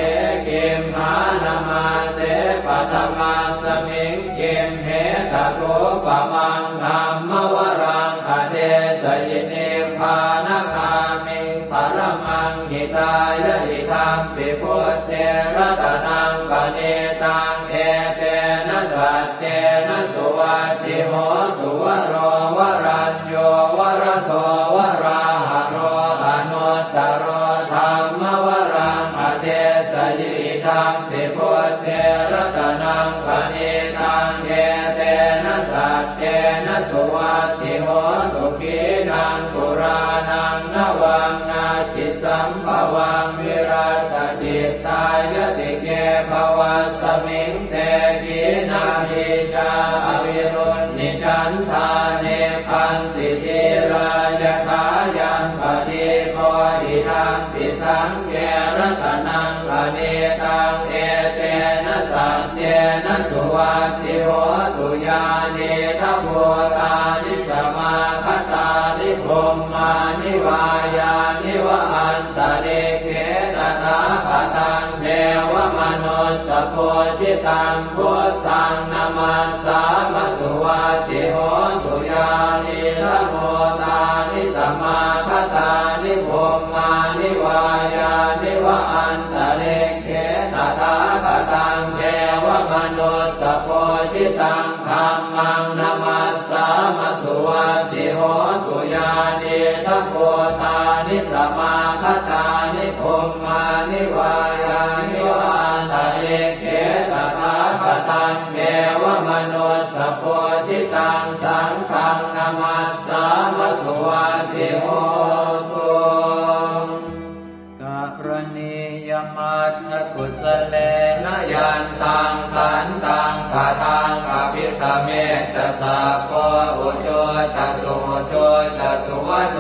กิมหานามาเสปัตมาสมิงกิมเหตโกปมังธัมมวรังอเดสยินิพพานคามิงปรมังหิตายะหิธัมปิพุทเทรัตนังปณิตังเอเตนะสัจเจนะสุวัตติโหสุวโรวรัญโยวรโตวราหะโรอนุตตโรธัมมวรังอเดสยิธัมปิพุทเทรัตนังปณิตังเอเตนะสัจเจนะสุวัตติโหสุขีนังปุรานังนวังนาจิสัมภวังวิรัตจิตตายติเกภวัสมิงเต ทิจาอวิรุณนิฉันทาเนพันติทิรายถายังปฏิโพธิทังปิสังเกรัตนังปณิตังเอเตนะสัจเจนะสุวัตติโหตุญาณิทัพโพธานิสมาคตานิพมมานิวายานิวะอันตะเลเขตตาปตังเทวมนุสสโพธิตังพุทธังนามัสสามสุวัตติโหตุญาณิทัพโพธานิสมาคตานิพมมานิวายานิวะอันตะเลเขตตาปตังเทวมนุสสโพธิตังธัมมังนามัสสามสุวัตติโหตุญาณิทัพโพธานิสมาคตานิพมมานิวายานิวะอันตะเลเขตตาปตังเทวมนุสสโพธิตังสังฆังนามัสสามสุวัตติโหตุกรณียมัตถกุสเลนะยันตังขันตังคาทังอภิสเมตสัพโพอุโชตสุโชตสุวโช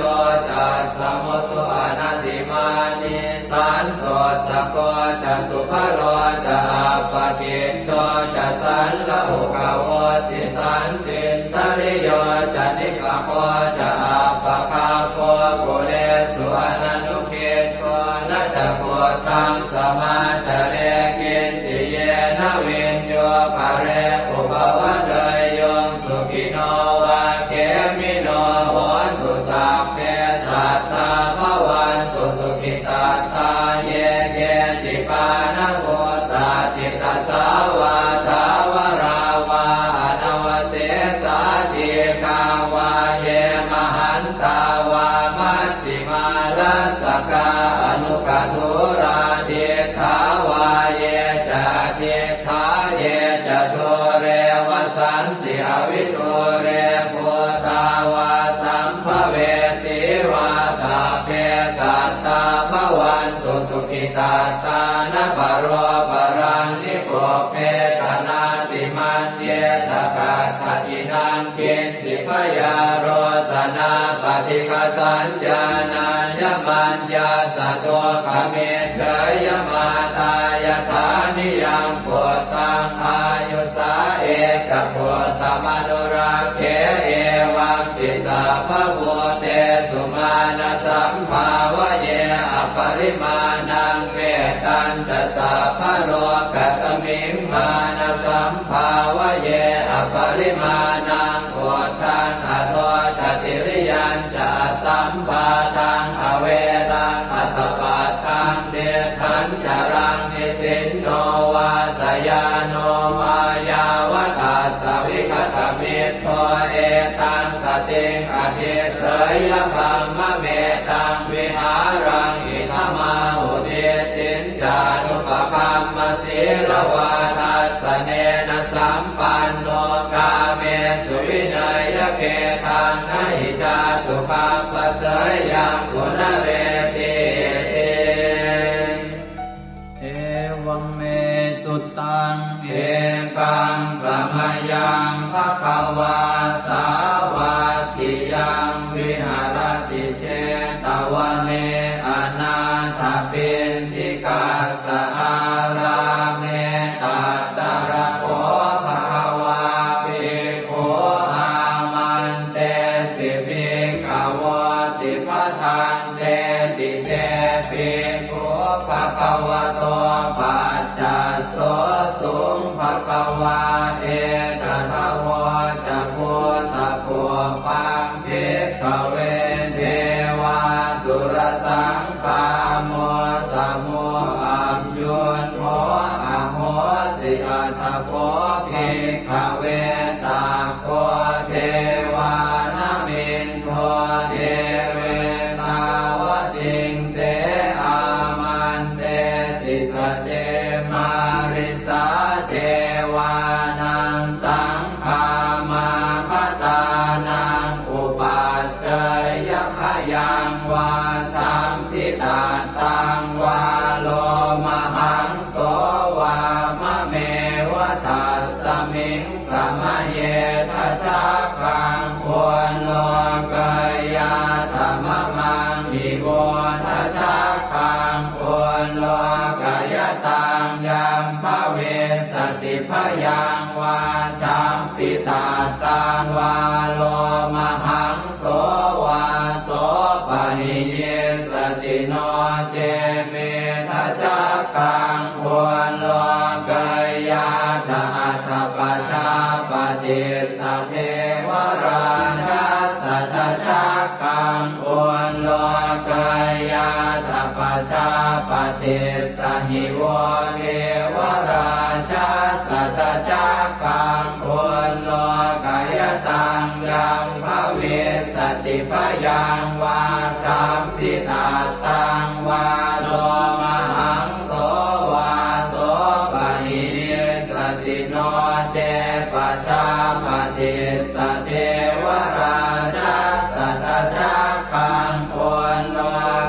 ตสมุตุอนัตติมานิสันโตสะโกตสุภโรตอัปปกิจโตจะสันละหุกโวติสันติทริโยจะนิกโคจะอัปปคาโคกุเลสุอนันุเกโตนะจะโพธังสมาจเรกินติเยนะวินโยภะเรอุปวัตเตยงสุขิโนวะเกมิโนโหตุสัพเพสัตตาภวันตุสุขิตาตาเยเกจิปานะโหตาจิตตสาวาทาวราวาอนวเสสาธิกาวาเยมหันตาวามัชฌิมารัสสกาอนุกัตุราเทขาวาเยจะเทขาเยจะโทเรวสันติอวิโทเรพุทาวาสัมภเวติวาตาเพสัตตาภวันตุสุขิตาตานะปโรปรังนิโกเพตนาติมันเยตกาตตินังกินติพยาโรสนาปฏิฆาสัญญาณายมัญญาสะโตขเมเฉยมาตายฐานิยังโพธังอายุสาเอกโพธมนุราเขเอวังติสาภโวเตสุมาณสัมภาวะเยอปริมาณังเวตัญจะสาภโรกัสมิงมาณสัมภาวะเยอปริมาณังโพธังอโทจติริยัญจะสัมปาทังอเวรังอัสสปาทังเดทัญจรังนิสินโนวาสยาโนมายาวตัสสวิคตมิตโตเอตังสติงอธิเสยพัมมะเมตังวิหารังอิทมาหุเดตินจานุปคัมมสีลวาทัสสเนนะสัมปันโนกาเมสุวินัยเกทังนะหิจาตุปัปปะเสยยังกุณเรติเอวังเมสุตังเอกังสมยังภควาสาวัตถิยังวิหารติเชตวันเนอนาถปิณฑิกาสอาราเมตัตตระโขภควาภิกขุอามันเตสิภิกขวติภัทธังเตติเตภิกขุภควโตปัจจัสโสสุงภควาเอตถาวจะพุทธโภปังภิกขเวเทวาสุรสังฆาโมสมุอัมยุนโมอโหสิอัตถโภภิกขเวสัพโพเทวานามินโทเทเวตาวติงเสอามันเตติสเตมาริสาเทวานังสังฆามาคตานังอุปัชฌยขยังวาสัมพิตาตังวาโลมหังโสวามะเมวะตัสสะ มิงสมะเยทัชาคังควรโลกายาธรรมมังอิโวทัชาคังควรโลกายตังยัมภเวสติพยังวาชัมปิตาตังวาโลมหังโสวาโสปะหิเยสติโนเจเมทัชาคังควรโลกายาธาตปัจจาปฏิสัทเทวราชาสัทธาคังควรโลกายาธาปัจจาปฏิสหิโวเทวราชาสัทธาคังควรโลกายตังยัมภเวสติพยังวาชัมปิตาตังวาโลมหังโสวาโสปะหิเยสติโนเจปัจจาปฏิสเทวราชาสัทธาคังควรโล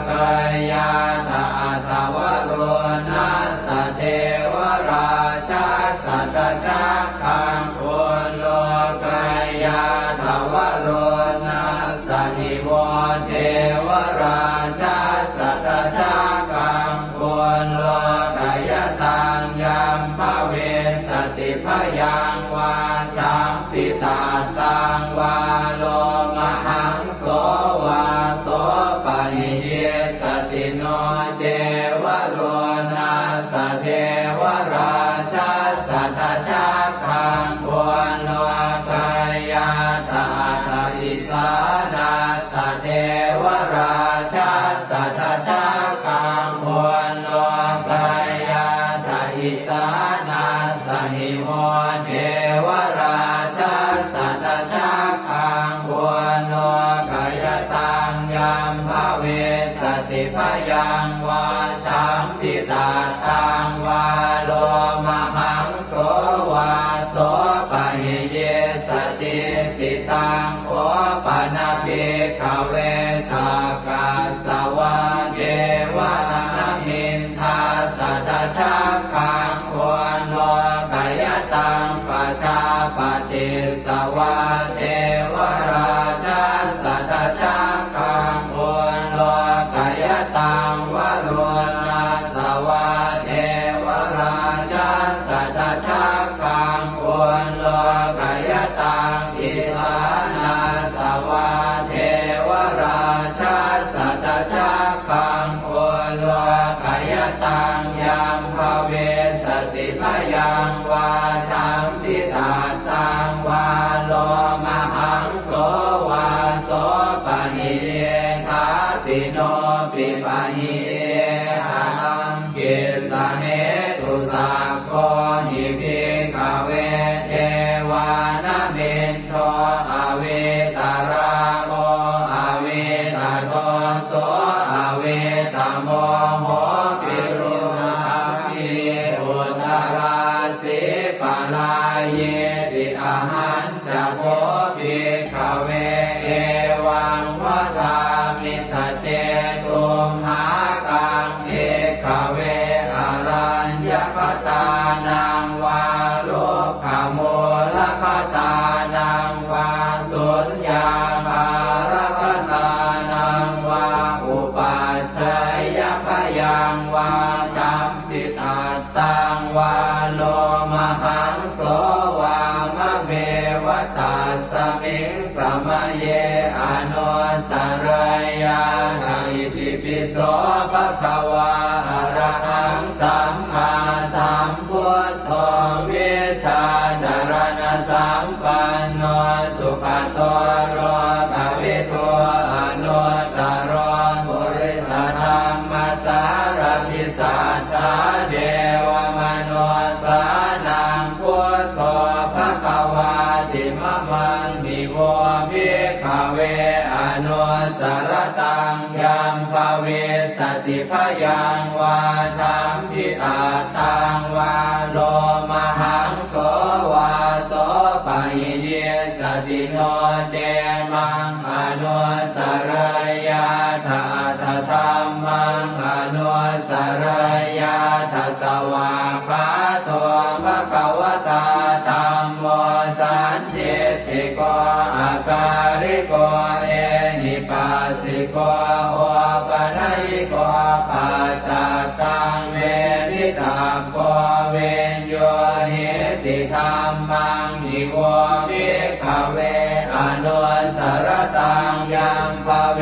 กายาธาตวโรนัสสเทวราชาสัทธาคังควรโลกายาธาวโรนัสสหิโวเทวราชาสัทธาคังควรโลกายตังยัมภเวสติพยังวาชัมปิตาตังวาโลมหังโสวาโสปะหิเยสติโนเจวโรนัสสเทวราชาสัทธาคังควรโลกายาธาตอิสานาสเทวราชาสัทธาคังควรโลกายาธาอิสานาสหิโมเทวราชาสัทธาคังควรโลกายตังยัมภเวสติพยังวาชัมปิตาตังวาโลมหังโสวาโสปะหิเยสติติตังโอปะนาภิกขเวสักกัสสวะเจวะนามินทาสัทธาคังควรโลกายตังปัจจาปฏิสวะเทวราชาสัทธาคังควรโลกายตังวโรนัสสวะเทวราชาสัทธาคังควรโลกายตังอิสานาสวะเทวราชาสัทธาคังควรโลกายตังยัมภเวสติพยังวาชัมปิตาตังวาโลมหังโสวาโสปะหิเยทาปิโนปิปะหิเยหังกิสเนตุสักโคหิภิกขเวเทวานามินโทอเวตาราโมอเวตาโทโสอเวตาโมโหปิรุนาภิอุตตราสิปะลาเยติอาหันจะโพภิกขเวเอวังวะทามิสเจตุมหากังเภิกขเวอารัญญปตานังวาโลภโมลภตานังวาสุญญาภารคตานังวาอุปัชฌยพยังวาชัมปิตาตังวาโลมหังโสวามะเมวตัสสมิงสมะเยอนุสรยาอิติปิโสภะคะวาอะระหังสัมมาสัมพุทโธวิชาจารณะสัมปันโนสุขโตโรภวิโตอนุตตรบุริสธรรมสารพิสัทธาเดวมนุสานังพุทโธภะคะวาติมะมังมิโวภิกขเวอนุสรตังยัมภเวสติพยังวาชัมปิตาตังวาโลมหังโสวาโสปะหิเยสติโนเจมังอนุสรยาธาธรรมังอนุสรยาธสวาคาโตภะคะวตาธัม สันติติโกอาการิโกเอหิปัสสิโกโอปนัยโกปัจจตังเวทิตาโกเวนโยหิติธัมมังนิโวภิกขเวอนุสรตังยัมภเว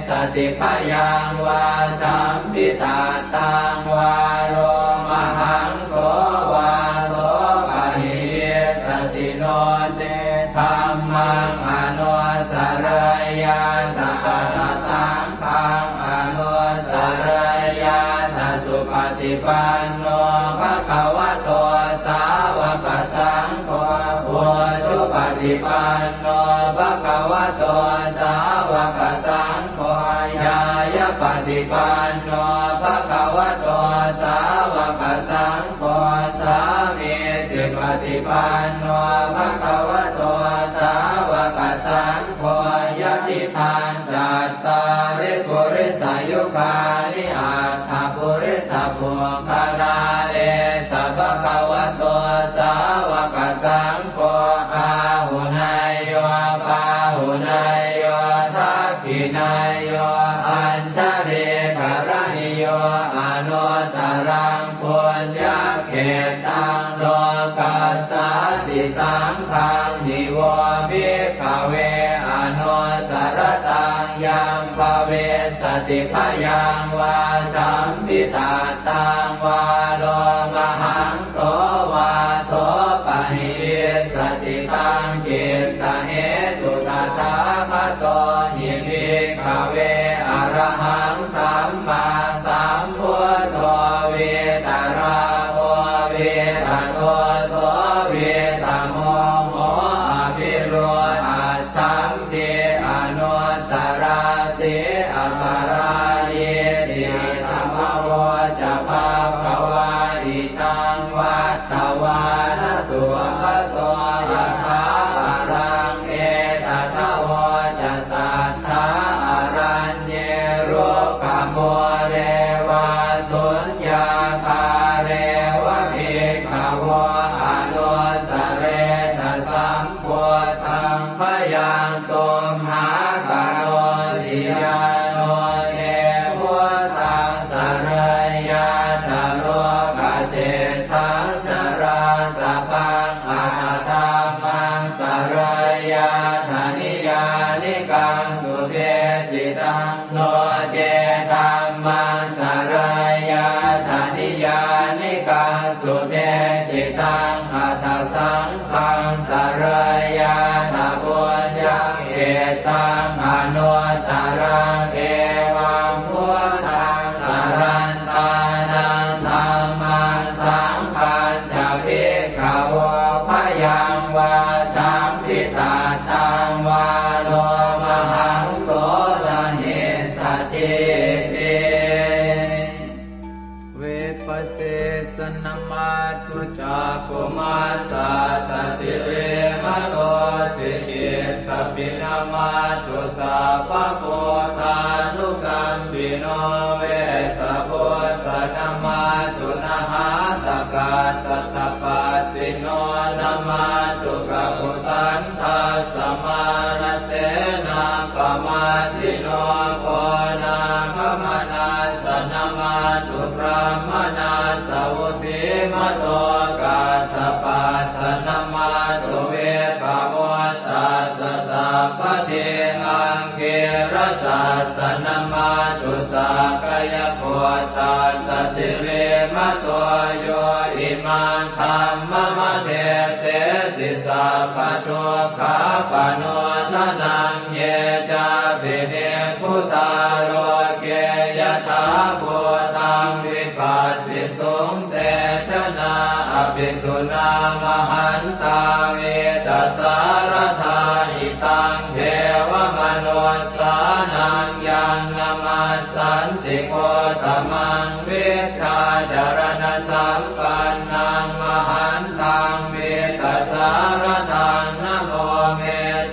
สติพยังวาสัมปิตาตังวาโรมหังโสวาโสปะหิสติโนเตธัมมังอนุสรยาตถาตังขังอนุสรยาตสุปฏิปันโนภะคะวะโตสาวกสังโฆพุทธุปฏิปันโนภะคะวะโตสาวกสังโฆญาญาปฏิปันโนภะคะวะโตสาวกสังโฆสามีจิปฏิปันโนภะคะวะโตสาวกสังโฆยะติทานจัตตาริปุริสายุคานิอัตถปุริสปุคลาเอตภะคะวะโตสาวกสังโฆอาหุนายโยปาหุนายโยทักขินายโยอัญชริกรณิโยอนุตตรังปุญญเขตังโลกัสสติสังฆังนิโวภิกขเวอนุสรตังยัมภเวสติพยังวาสัมปิตาตังวาโลมหังโสวาโสปะหิสติตังกิสสะเหตุตถาคตหิภิกขเวอรหังสัมมาสัมพุทโธเวตราโอเวตโตโสเวตโมโหอภิโรอาชัมเทอนุสราเสอปาราเยติธรรมโวจะภาควาอิตังวัตตวานสุภโสยะถาอารังเอตถาวจะสัทธาอารัญเยโรกโมเรวาสุญญาคาเรวะภิกขวะอนุสเรตสัมโพธังพยังตุมหากโนติยาโนเอพุทธังสรยาชโลกเจตังสราสพังอาธรรมังสรยาธานิยานิกังสุเทจิตังโนเจธัมมังสรยาธานิยานิกังสุเทจิตังอัตถสังฆังสรยาธาปุญญเขตังอนุสรังเอวังพุทธังสรันตานังธัมมังสังฆังจะภิกขวะพยังวาสัมภิสาตังวาโลมหังโสรหิสติเตเวปัสเสสนมาตุจักขุมาตาสสิเรมโตสิกิสปินามาตุสัพพะโพธานุกัมปิโนเวสะโพธนามาตุนะหาตกาสัตตปัสสิโนนามาตุกะปุสันทัสสมารเสนาปมาทิโนโพนาคมนาสนามาตุพระมนาสวุสีมโตกาสปัสสนามาตุเวปโมตัสสะสัพพะเทอังเกรสัสสนามาตุสักกายโพตัสสะติเรมโตโยอิมังธัมมะมะเทเสสิสัพพะทุกขาปโนทนังเยจาภิเนพุทธาโรเกยถาภูตังวิปัสสิสุงเตชนะอภิสุนามหันตาเวตัสสารธาอิตังเทวมนุสสานังยังนามัสสันติโกตมังวิชาจารณสัมปันนังมหันตังเวตัสสารทังนะโมเม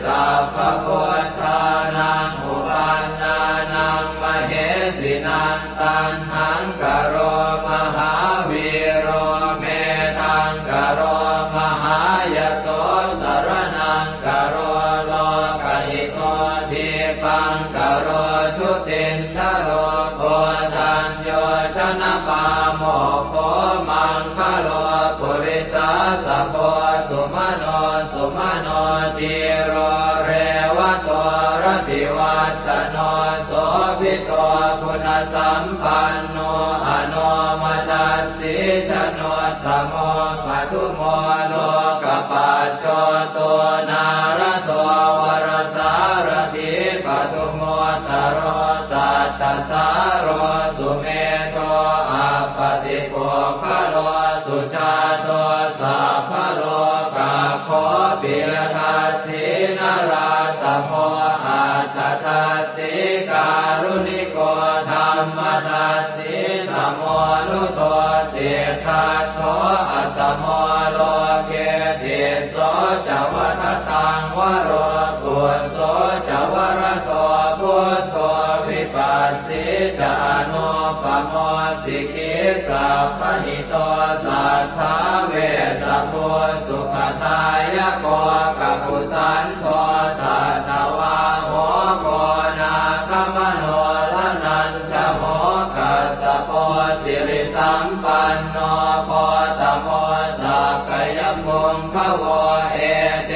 สัพพะพุทธานังอุปันนานังมเหสินังตันหังกโรมหาวีโรเมทังกโรมหายโสสโร สุมโนติโรเรวะโตรติวัตโนโสภิโตคุณสัมปันโนอโนมัสสิชโนตโมปัทุโมโลกปัจโจโตนารโตวรสารถิปัทุโมตโรสัตตสารโรสุเมโตอัปปติโกภโลสุชาโตสัพพโลกาโคปิยทัสสินาราสโมอัตถทัสสิการุณิโกธัมมทัสสิสมโมนุโตเสทัสโตอัตโมโลเกติโสจวัฏตังวโรกุโสจวรโตพุทโธวิปัสสิจานุปโมสิกิสัพพหิโตสัทธาเวสสุสุขทายโกกัปปุสันโตสัตวาโหโกนาคมโนลนันจโหกัสสโพสิริสัมปันโนโพตโมสักขยมุงภโวเอเต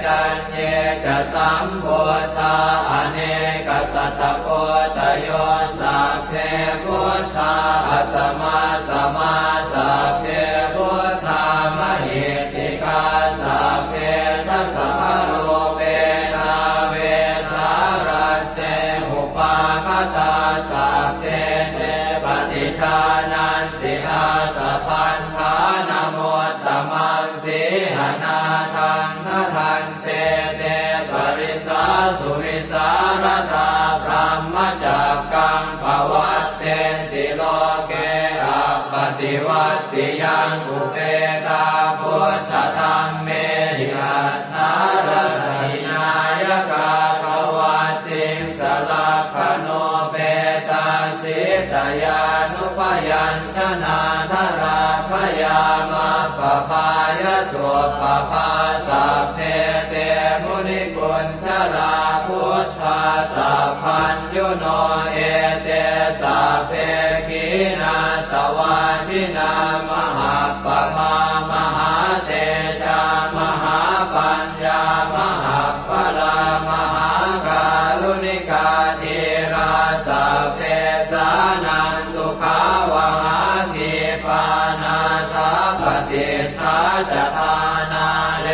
จันเยจะสัมโพธาอเนกสัตตโพธโยสัพเพพุทธาอัสมาสมาสัพเพพุทธามหิติกาสัพเพทัสสะโลเวนาเวสารัสเตอุปาคตาสัพเพเตปฏิชานันติอาสะพันธานโมตตมังสีหนาทังทันเตเตปริสาสุวิสารตาพรหมจักกังภวัตเตติโลเกอัปปติวัตติยังอุเปกาพุทธธรรมเมหิอัตถารถินายกาภวัตติสลักขโนเปตาสิตยานุปยัญชนะธราพยามาปภายสุปภาสัพเพเตมุนิกุญชลาพุทธาสัพพัญญุโนเอเตสัพเพขีนาสวาทินามหาปมามหาเตจามหาปัญญามหาภลามหาการุณิกาธีราสัพเพสานันตุขาวหาทีปานาสัพพติทาจทานาเล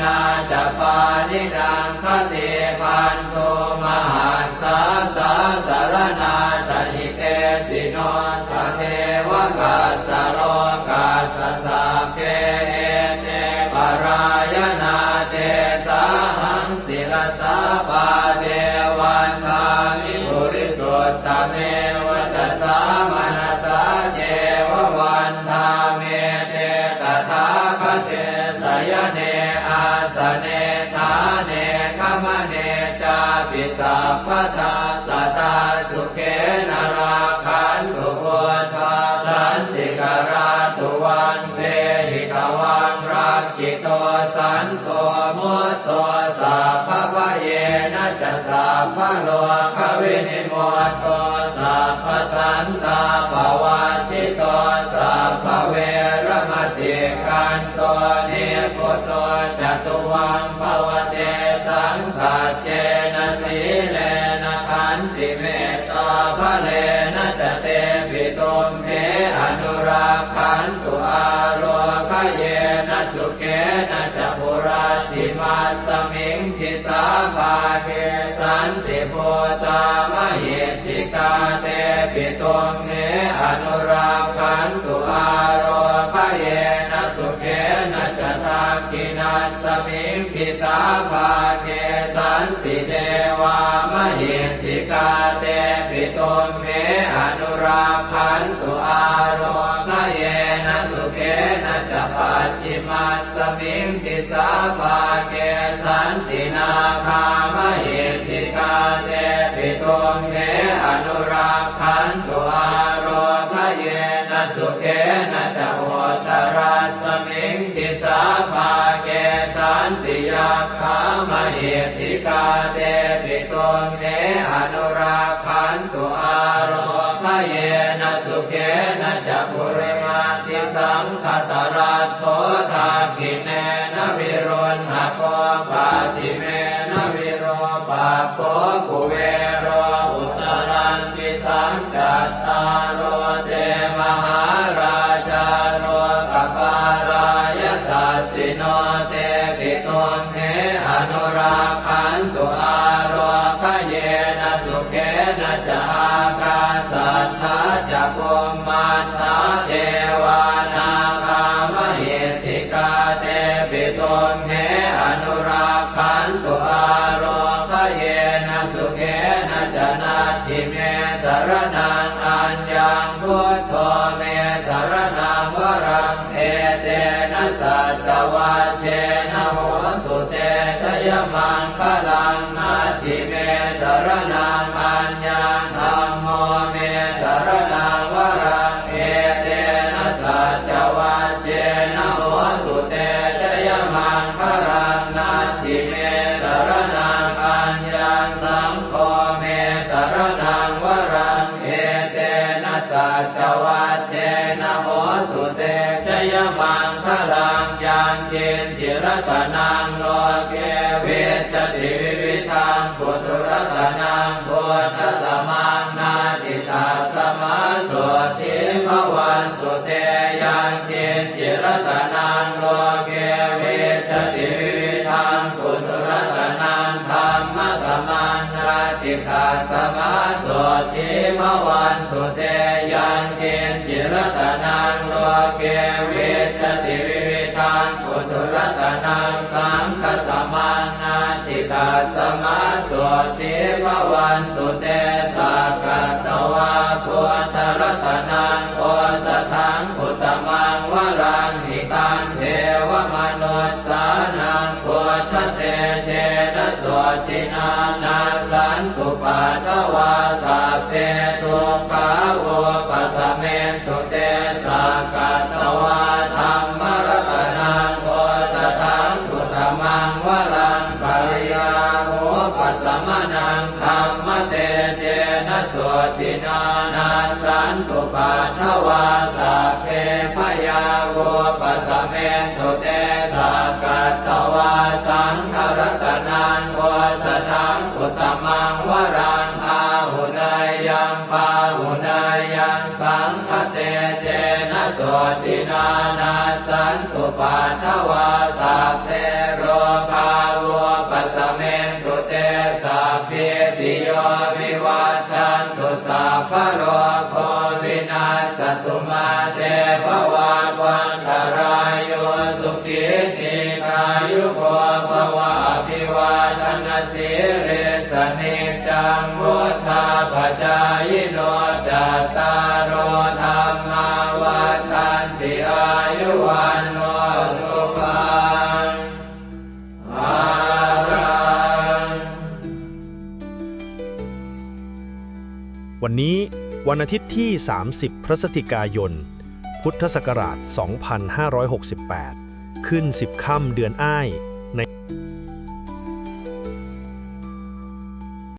นะจะปานิดังคติพันโทมหัสสะสะสารนาตหิเตสิโนทะเทวกัสสะโรกัสสะสัพเพเอเตปรายนาเตสาหังศิลสาปาเทวันทามิปุริสุทธเมวัตสามนัสสะเจววันทาเมเตตถาคเตสยเนอาสเนธาเนขมเนจาปิสัพพทาสตาสุเขนราคันตุพุทธาสันติกราตุวันเวหิตวังรักขิโตสันโตมุตโตสัพพะเยนะจะสัพพะโลกวินิโมตโตสัพพะสันตาภวัติโตสัพพะเวรมติกันโตนิพุตโตจตุวังภวเตสังสัจเจนะสีเลนะขันติเมตตาภะเลนะจะเตปิตุมเหอนุราคันตุอาโลคเยนะสุเกนะจะปุราติมัสสมิงทิสาภาเกสันติโพตามหิทธิกาเตปิตุมเหอนุราคันตุอาโลคเยนะสุเกนะจะทักขินัสสมิงทิสาภาเกสันติเทวามหิทธิกาเตปิตุมเหอนุราคันตุอาโลคเยนะสุเกนะจะปัจฉิมัสสมิงทิสาภาเกสันตินาคามหิทธิกาเตปิตุมเหอนุราคันตุอาโลคเยนะสุเกนะจะโหตรัสสมิงทิสาภาเกสันติยาคามหิทธิกาเตปิตุมเหอนุราคันตุอาโลค เยนะสุเขนะจักขุริมาติสังคตรัตโตทากิเนนะวิรุณหะโกปาติเมนะวิโรปาโกกุเวโรอุตรันติสังกัตตาโรเตมหาราชาโรกปารายสัสสิโนเตปิตุมเหอนุราคันตุอาโรคเยนะสุเขนะจะอากาสัทธาจะกุมมันตาเทวานากามหิติกาเตปิตุมเหอนุราคันตุอาโรคเยนะสุเขนะจะนาทิเมสรนังอัญญังพุทโธเมสรนังวรังเอเตนะสัจวัชเชนะโหตุเตชยมังคลังนาทิเมสรนังอัญญังธัมโมเมสรนังวรังเอเตนะสัจวัชเชนะโหตุเตชยมังคลังนาทิเมสรนังอัญญังสังโฆเมสรนังวรังเอเตนะสัจวัชเชนะโหตุเตชยมังคลังยังเจนจิรตนังโลเกเวชติวิวิธังปุถุรตนังโพธสมังนาติตาสมาโสติภวันตุเตยังเจนจิรตนังโลเกเวชติวิวิธังปุถุรตนังธรรมสมังนาติตาสมาโสติภวันตุเตยังเจนจิรตนังโลเกเวชติวิวิธังปุถุรตนังสังฆสมังนาติตาสมาโสติภวันตุเตสักกะตวะพุทธรัตนังโอสถังอุตตมังวรังหิตังเทวมนุสสานังพุทธเตเจนะโสตินานาสันตุปัฏฐวาสัพเพทุกขาโวปัสสเมตุเตสักกะตวะธัมมรัตนังโอสถังอุตตมังวรังปริยาโหปัสสมนังธัมมเตเจนะโสตินานาสันตุปัฏฐวาสัพเพพยาโวปัสสเมตุเตสักกะตวะสังฆรัตนังโอสถังอุตตมังวรังอาหุนายยังปาหุนายยังสังฆเตเจนะโสตินานาสันตุปัฏฐวาสัพเพโรคาโวปัสสเมตุเตสัพเพติโยวิวัชชันตุสัพพะโรโควินาศตุมาเตภวัตวันตรายโยสุขีติกายุโกภวะอภิวาทนาสิริสนิจังวุฒาปจายโนจัตตารโอธรรมาวัฏันติอายุวันโนสุขังภลัง
วันนี้วันอาทิตย์ที่ 30 พฤศจิกายน พุทธศักราช 2568 ขึ้น 10 ค่ำเดือนอ้ายใน